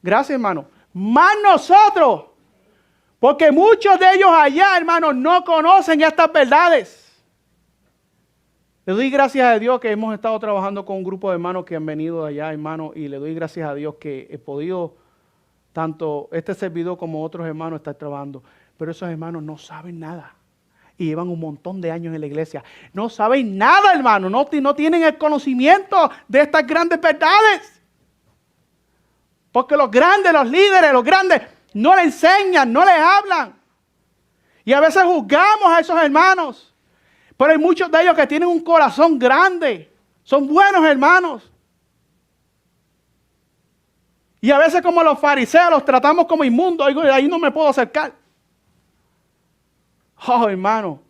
Gracias, hermano. Más nosotros. Porque muchos de ellos allá, hermanos, no conocen estas verdades. Le doy gracias a Dios que hemos estado trabajando con un grupo de hermanos que han venido de allá, hermanos, y le doy gracias a Dios que he podido, tanto este servidor como otros hermanos, estar trabajando. Pero esos hermanos no saben nada. Y llevan un montón de años en la iglesia. No saben nada, hermano. No tienen el conocimiento de estas grandes verdades. Porque los grandes, los líderes, los grandes, no les enseñan, no les hablan. Y a veces juzgamos a esos hermanos. Pero hay muchos de ellos que tienen un corazón grande. Son buenos hermanos. Y a veces como los fariseos los tratamos como inmundos. Ahí no me puedo acercar. Hermano.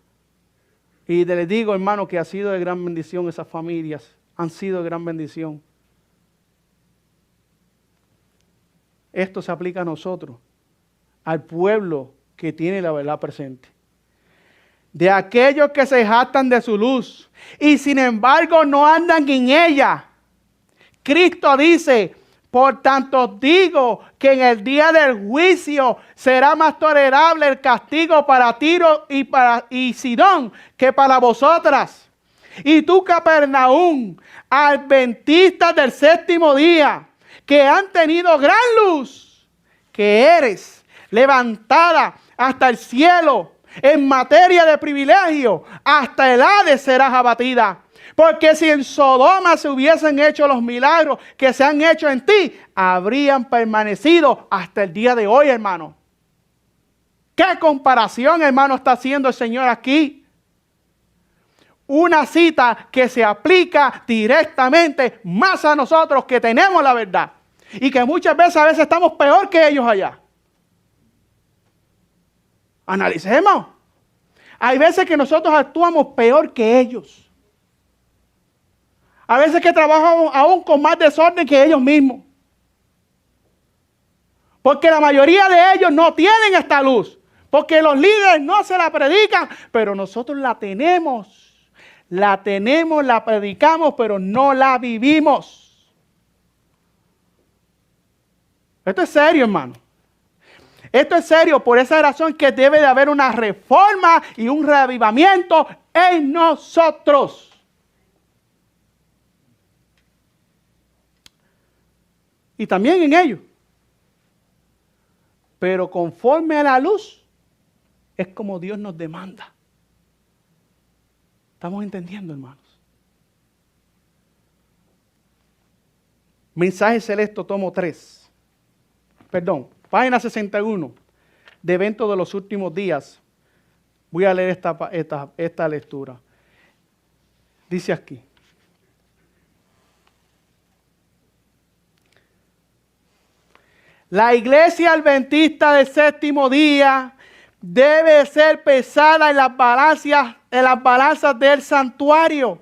Y les digo, hermano, que ha sido de gran bendición esas familias. Han sido de gran bendición. Esto se aplica a nosotros. Al pueblo que tiene la verdad presente. De aquellos que se jactan de su luz y sin embargo no andan en ella. Cristo dice, por tanto digo que en el día del juicio será más tolerable el castigo para Tiro y Sidón que para vosotras. Y tú, Capernaum, adventistas del séptimo día, que han tenido gran luz, que eres levantada hasta el cielo. En materia de privilegio, hasta el Hades serás abatida. Porque si en Sodoma se hubiesen hecho los milagros que se han hecho en ti, habrían permanecido hasta el día de hoy, hermano. ¿Qué comparación, hermano, está haciendo el Señor aquí? Una cita que se aplica directamente más a nosotros que tenemos la verdad. Y que muchas veces a veces estamos peor que ellos allá. Analicemos. Hay veces que nosotros actuamos peor que ellos. A veces que trabajamos aún con más desorden que ellos mismos. Porque la mayoría de ellos no tienen esta luz. Porque los líderes no se la predican, pero nosotros la tenemos. La tenemos, la predicamos, pero no la vivimos. Esto es serio, hermano. Esto es serio, por esa razón que debe de haber una reforma y un reavivamiento en nosotros. y también en ellos. Pero conforme a la luz, es como Dios nos demanda. ¿Estamos entendiendo, hermanos? Mensaje Celeste, tomo 3. Perdón, página 61 de Eventos de los Últimos Días. Voy a leer esta lectura. Dice aquí. La iglesia adventista del séptimo día debe ser pesada en las balanzas del santuario.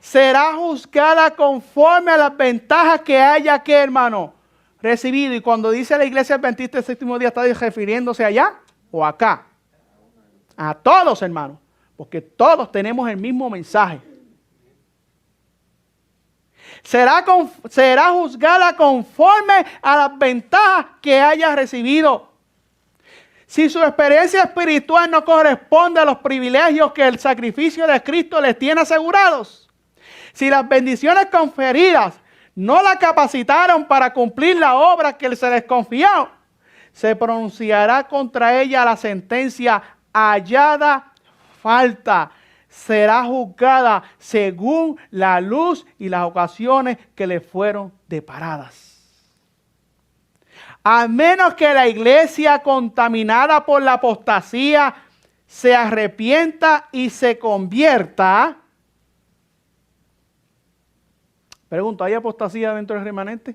Será juzgada conforme a las ventajas que haya que, hermano, recibido. Y cuando dice la iglesia adventista del séptimo día, ¿está refiriéndose allá o acá? A todos, hermanos, porque todos tenemos el mismo mensaje. Será juzgada conforme a las ventajas que haya recibido. Si su experiencia espiritual no corresponde a los privilegios que el sacrificio de Cristo les tiene asegurados, si las bendiciones conferidas no la capacitaron para cumplir la obra que se les confió, se pronunciará contra ella la sentencia hallada falta. Será juzgada según la luz y las ocasiones que le fueron deparadas. A menos que la iglesia contaminada por la apostasía se arrepienta y se convierta. Pregunto, ¿hay apostasía dentro del remanente?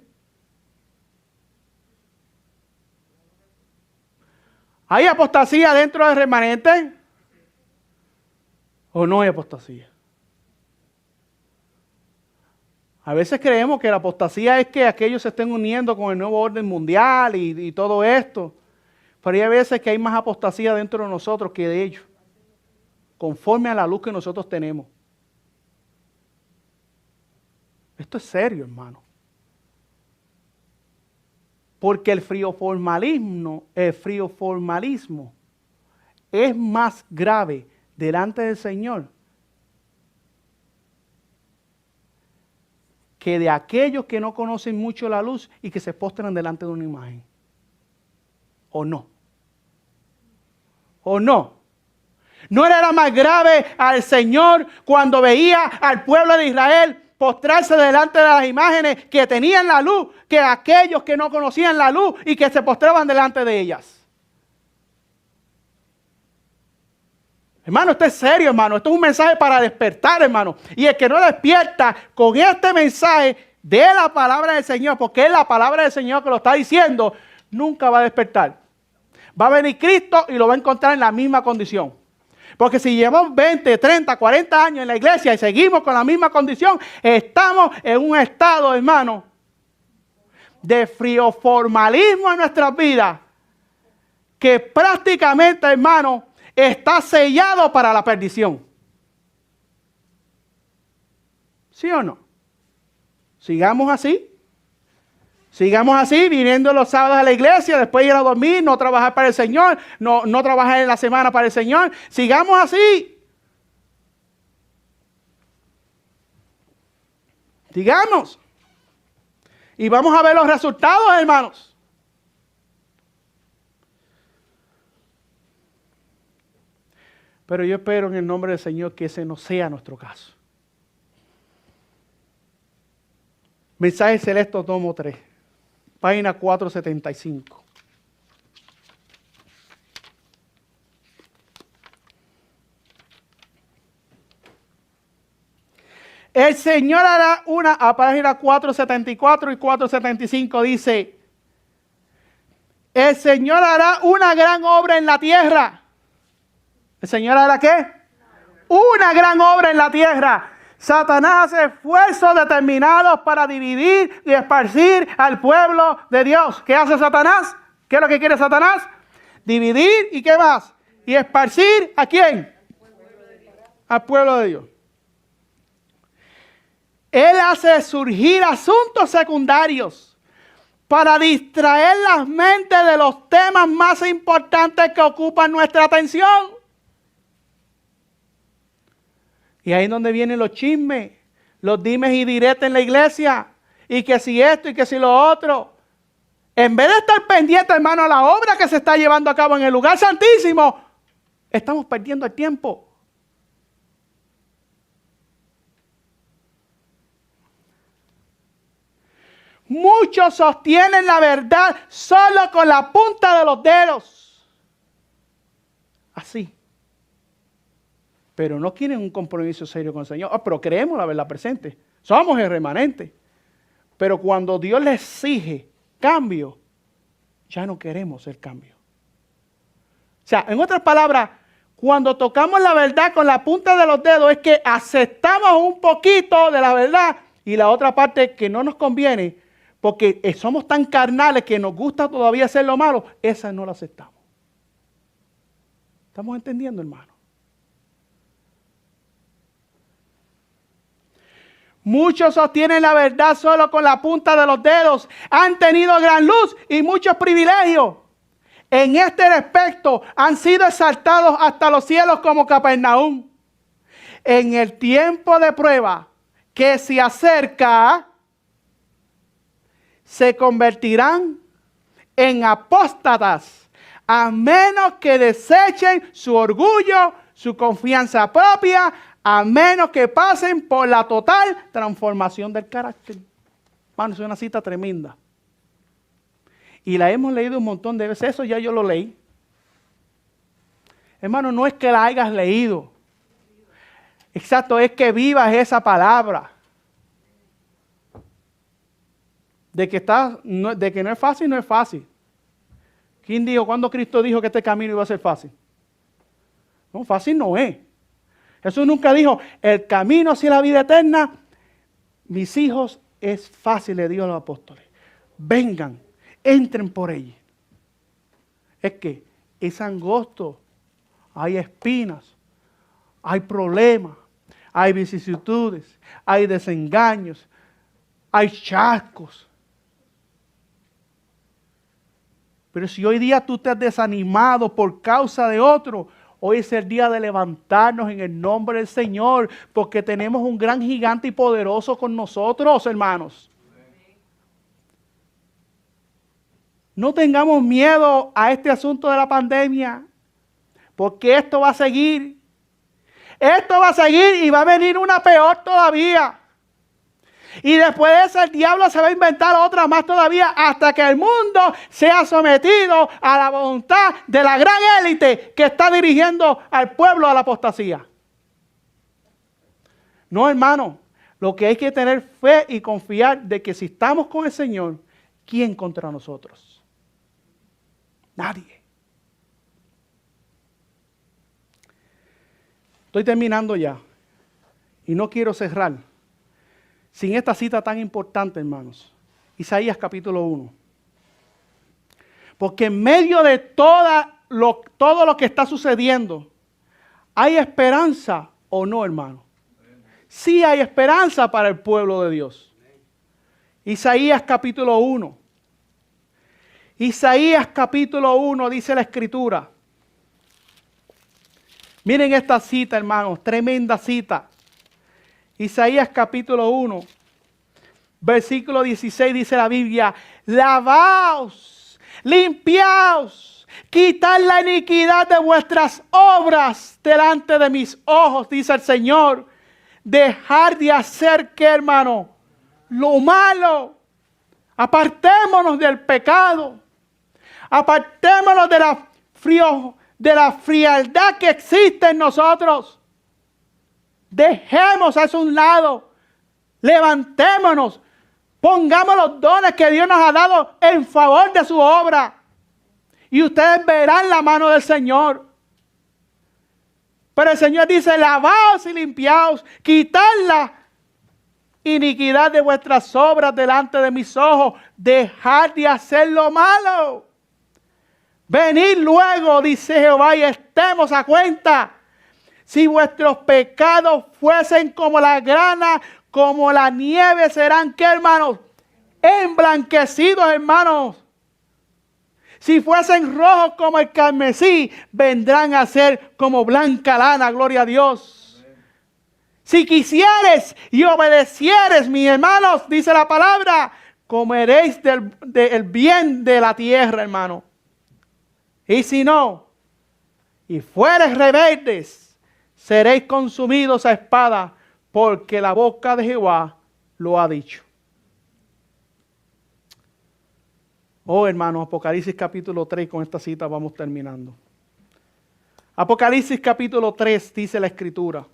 ¿Hay apostasía dentro del remanente? ¿O no hay apostasía? A veces creemos que la apostasía es que aquellos se estén uniendo con el nuevo orden mundial y todo esto. Pero hay veces que hay más apostasía dentro de nosotros que de ellos. Conforme a la luz que nosotros tenemos. Esto es serio, hermano. Porque el frioformalismo es más grave delante del Señor que de aquellos que no conocen mucho la luz y que se postran delante de una imagen. ¿O no? ¿O no? ¿No era más grave al Señor cuando veía al pueblo de Israel postrarse delante de las imágenes que tenían la luz, que aquellos que no conocían la luz y que se postraban delante de ellas? Hermano, esto es serio, hermano. Esto es un mensaje para despertar, hermano. Y el que no despierta con este mensaje de la palabra del Señor, porque es la palabra del Señor que lo está diciendo, nunca va a despertar. Va a venir Cristo y lo va a encontrar en la misma condición. Porque si llevamos 20, 30, 40 años en la iglesia y seguimos con la misma condición, estamos en un estado, hermano, de frioformalismo en nuestras vidas, que prácticamente, hermano, está sellado para la perdición. ¿Sí o no? Sigamos así. Sigamos así, viniendo los sábados a la iglesia, después ir a dormir, no trabajar para el Señor, no trabajar en la semana para el Señor. Sigamos así. Sigamos. Y vamos a ver los resultados, hermanos. Pero yo espero en el nombre del Señor que ese no sea nuestro caso. Mensaje Celeste, tomo 3. Página 475. El Señor hará a página 474 y 475 dice, el Señor hará una gran obra en la tierra. ¿El Señor hará qué? Una gran obra en la tierra. Satanás hace esfuerzos determinados para dividir y esparcir al pueblo de Dios. ¿Qué hace Satanás? ¿Qué es lo que quiere Satanás? Dividir y ¿qué más? Y esparcir ¿a quién? Al pueblo de Dios. Él hace surgir asuntos secundarios para distraer las mentes de los temas más importantes que ocupan nuestra atención. Y ahí es donde vienen los chismes, los dimes y diretes en la iglesia. y que si esto y que si lo otro. En vez de estar pendiente, hermano, a la obra que se está llevando a cabo en el lugar santísimo, estamos perdiendo el tiempo. Muchos sostienen la verdad solo con la punta de los dedos. Así. Pero no quieren un compromiso serio con el Señor. Pero creemos la verdad presente. Somos el remanente. Pero cuando Dios les exige cambio, ya no queremos el cambio. O sea, en otras palabras, cuando tocamos la verdad con la punta de los dedos es que aceptamos un poquito de la verdad y la otra parte que no nos conviene, porque somos tan carnales que nos gusta todavía hacer lo malo, esa no la aceptamos. ¿Estamos entendiendo, hermano? Muchos sostienen la verdad solo con la punta de los dedos. Han tenido gran luz y muchos privilegios. En este respecto han sido exaltados hasta los cielos como Capernaum. En el tiempo de prueba que se acerca, se convertirán en apóstatas, a menos que desechen su orgullo, su confianza propia, a menos que pasen por la total transformación del carácter. Bueno, es una cita tremenda. Y la hemos leído un montón de veces. Eso ya yo lo leí. Hermano, no es que la hayas leído. Exacto, es que vivas esa palabra. De que no es fácil, no es fácil. ¿Quién dijo? ¿Cuándo Cristo dijo que este camino iba a ser fácil? No, fácil no es. Jesús nunca dijo, el camino hacia la vida eterna, mis hijos, es fácil, le dijo a los apóstoles. Vengan, entren por ella. Es que es angosto, hay espinas, hay problemas, hay vicisitudes, hay desengaños, hay chascos. Pero si hoy día tú te has desanimado por causa de otro, hoy es el día de levantarnos en el nombre del Señor, porque tenemos un gran gigante y poderoso con nosotros, hermanos. No tengamos miedo a este asunto de la pandemia, porque esto va a seguir. Esto va a seguir y va a venir una peor todavía. Y después de eso el diablo se va a inventar otra más todavía hasta que el mundo sea sometido a la voluntad de la gran élite que está dirigiendo al pueblo a la apostasía. No, hermano, lo que hay que tener fe y confiar de que si estamos con el Señor, ¿quién contra nosotros? Nadie. Estoy terminando ya y no quiero cerrar sin esta cita tan importante, hermanos. Isaías capítulo 1. Porque en medio de todo lo que está sucediendo, ¿hay esperanza o no, hermano? Sí hay esperanza para el pueblo de Dios. Isaías capítulo 1. Isaías capítulo 1 dice la Escritura. Miren esta cita, hermanos, tremenda cita. Isaías capítulo 1, versículo 16 dice la Biblia, lavaos, limpiaos, quitad la iniquidad de vuestras obras delante de mis ojos, dice el Señor. Dejar de hacer, ¿qué, hermano? Lo malo. Apartémonos del pecado. Apartémonos de la frialdad que existe en nosotros. Dejemos eso a un lado. Levantémonos. Pongamos los dones que Dios nos ha dado en favor de su obra. Y ustedes verán la mano del Señor. Pero el Señor dice, lavaos y limpiaos, quitad la iniquidad de vuestras obras delante de mis ojos, dejad de hacer lo malo. Venid luego, dice Jehová, y estemos a cuenta. Si vuestros pecados fuesen como la grana, como la nieve, serán, ¿qué, hermanos? Emblanquecidos, hermanos. Si fuesen rojos como el carmesí, vendrán a ser como blanca lana, gloria a Dios. Si quisieres y obedecieres, mis hermanos, dice la palabra, comeréis del bien de la tierra, hermano. Y si no, y fueres rebeldes, seréis consumidos a espada, porque la boca de Jehová lo ha dicho. Oh, hermano, Apocalipsis capítulo 3, con esta cita vamos terminando. Apocalipsis capítulo 3 dice la Escritura.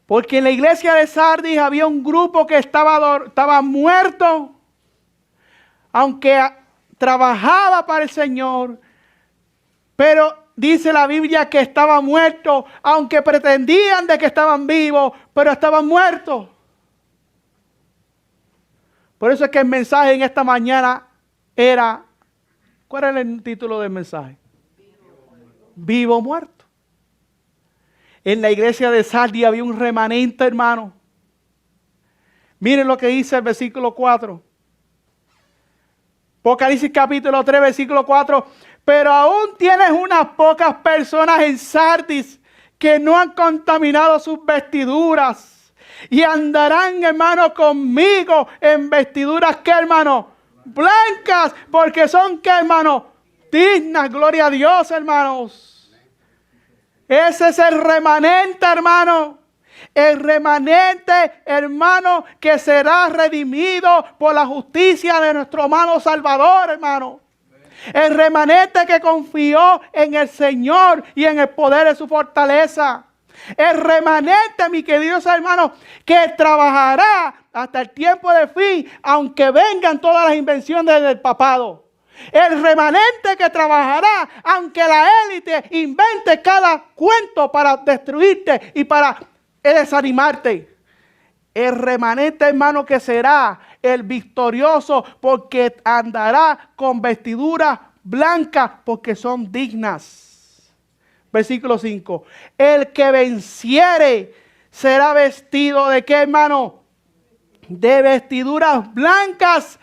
Porque en la iglesia de Sardis había un grupo que estaba muerto, aunque trabajaba para el Señor, pero dice la Biblia que estaba muerto, aunque pretendían de que estaban vivos, pero estaban muertos. Por eso es que el mensaje en esta mañana era, ¿cuál era el título del mensaje? Vivo o muerto. En la iglesia de Sardis había un remanente, hermano. Miren lo que dice el versículo 4. Apocalipsis capítulo 3, versículo 4. Pero aún tienes unas pocas personas en Sardis que no han contaminado sus vestiduras. Y andarán, hermano, conmigo en vestiduras, ¿qué, hermano? Blancas, porque son, ¿qué, hermano? Dignas, gloria a Dios, hermanos. Ese es el remanente, hermano. El remanente, hermano, que será redimido por la justicia de nuestro hermano Salvador, hermano. El remanente que confió en el Señor y en el poder de su fortaleza. El remanente, mi queridos hermanos, que trabajará hasta el tiempo de fin, aunque vengan todas las invenciones del papado. El remanente que trabajará, aunque la élite invente cada cuento para destruirte y para desanimarte. El remanente, hermano, que será el victorioso, porque andará con vestiduras blancas, porque son dignas. Versículo 5. El que venciere será vestido de ¿qué, hermano? De vestiduras blancas,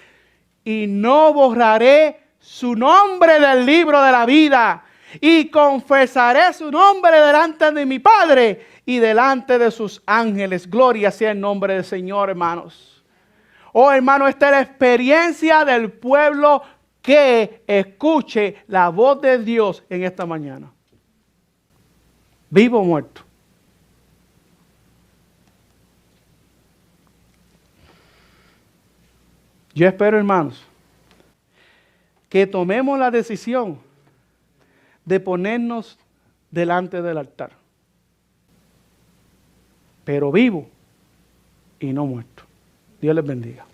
y no borraré su nombre del libro de la vida, y confesaré su nombre delante de mi Padre y delante de sus ángeles. Gloria sea el nombre del Señor, hermanos. Oh, hermano, esta es la experiencia del pueblo que escuche la voz de Dios en esta mañana. Vivo o muerto. Yo espero, hermanos, que tomemos la decisión de ponernos delante del altar. Pero vivo y no muerto. Dios les bendiga.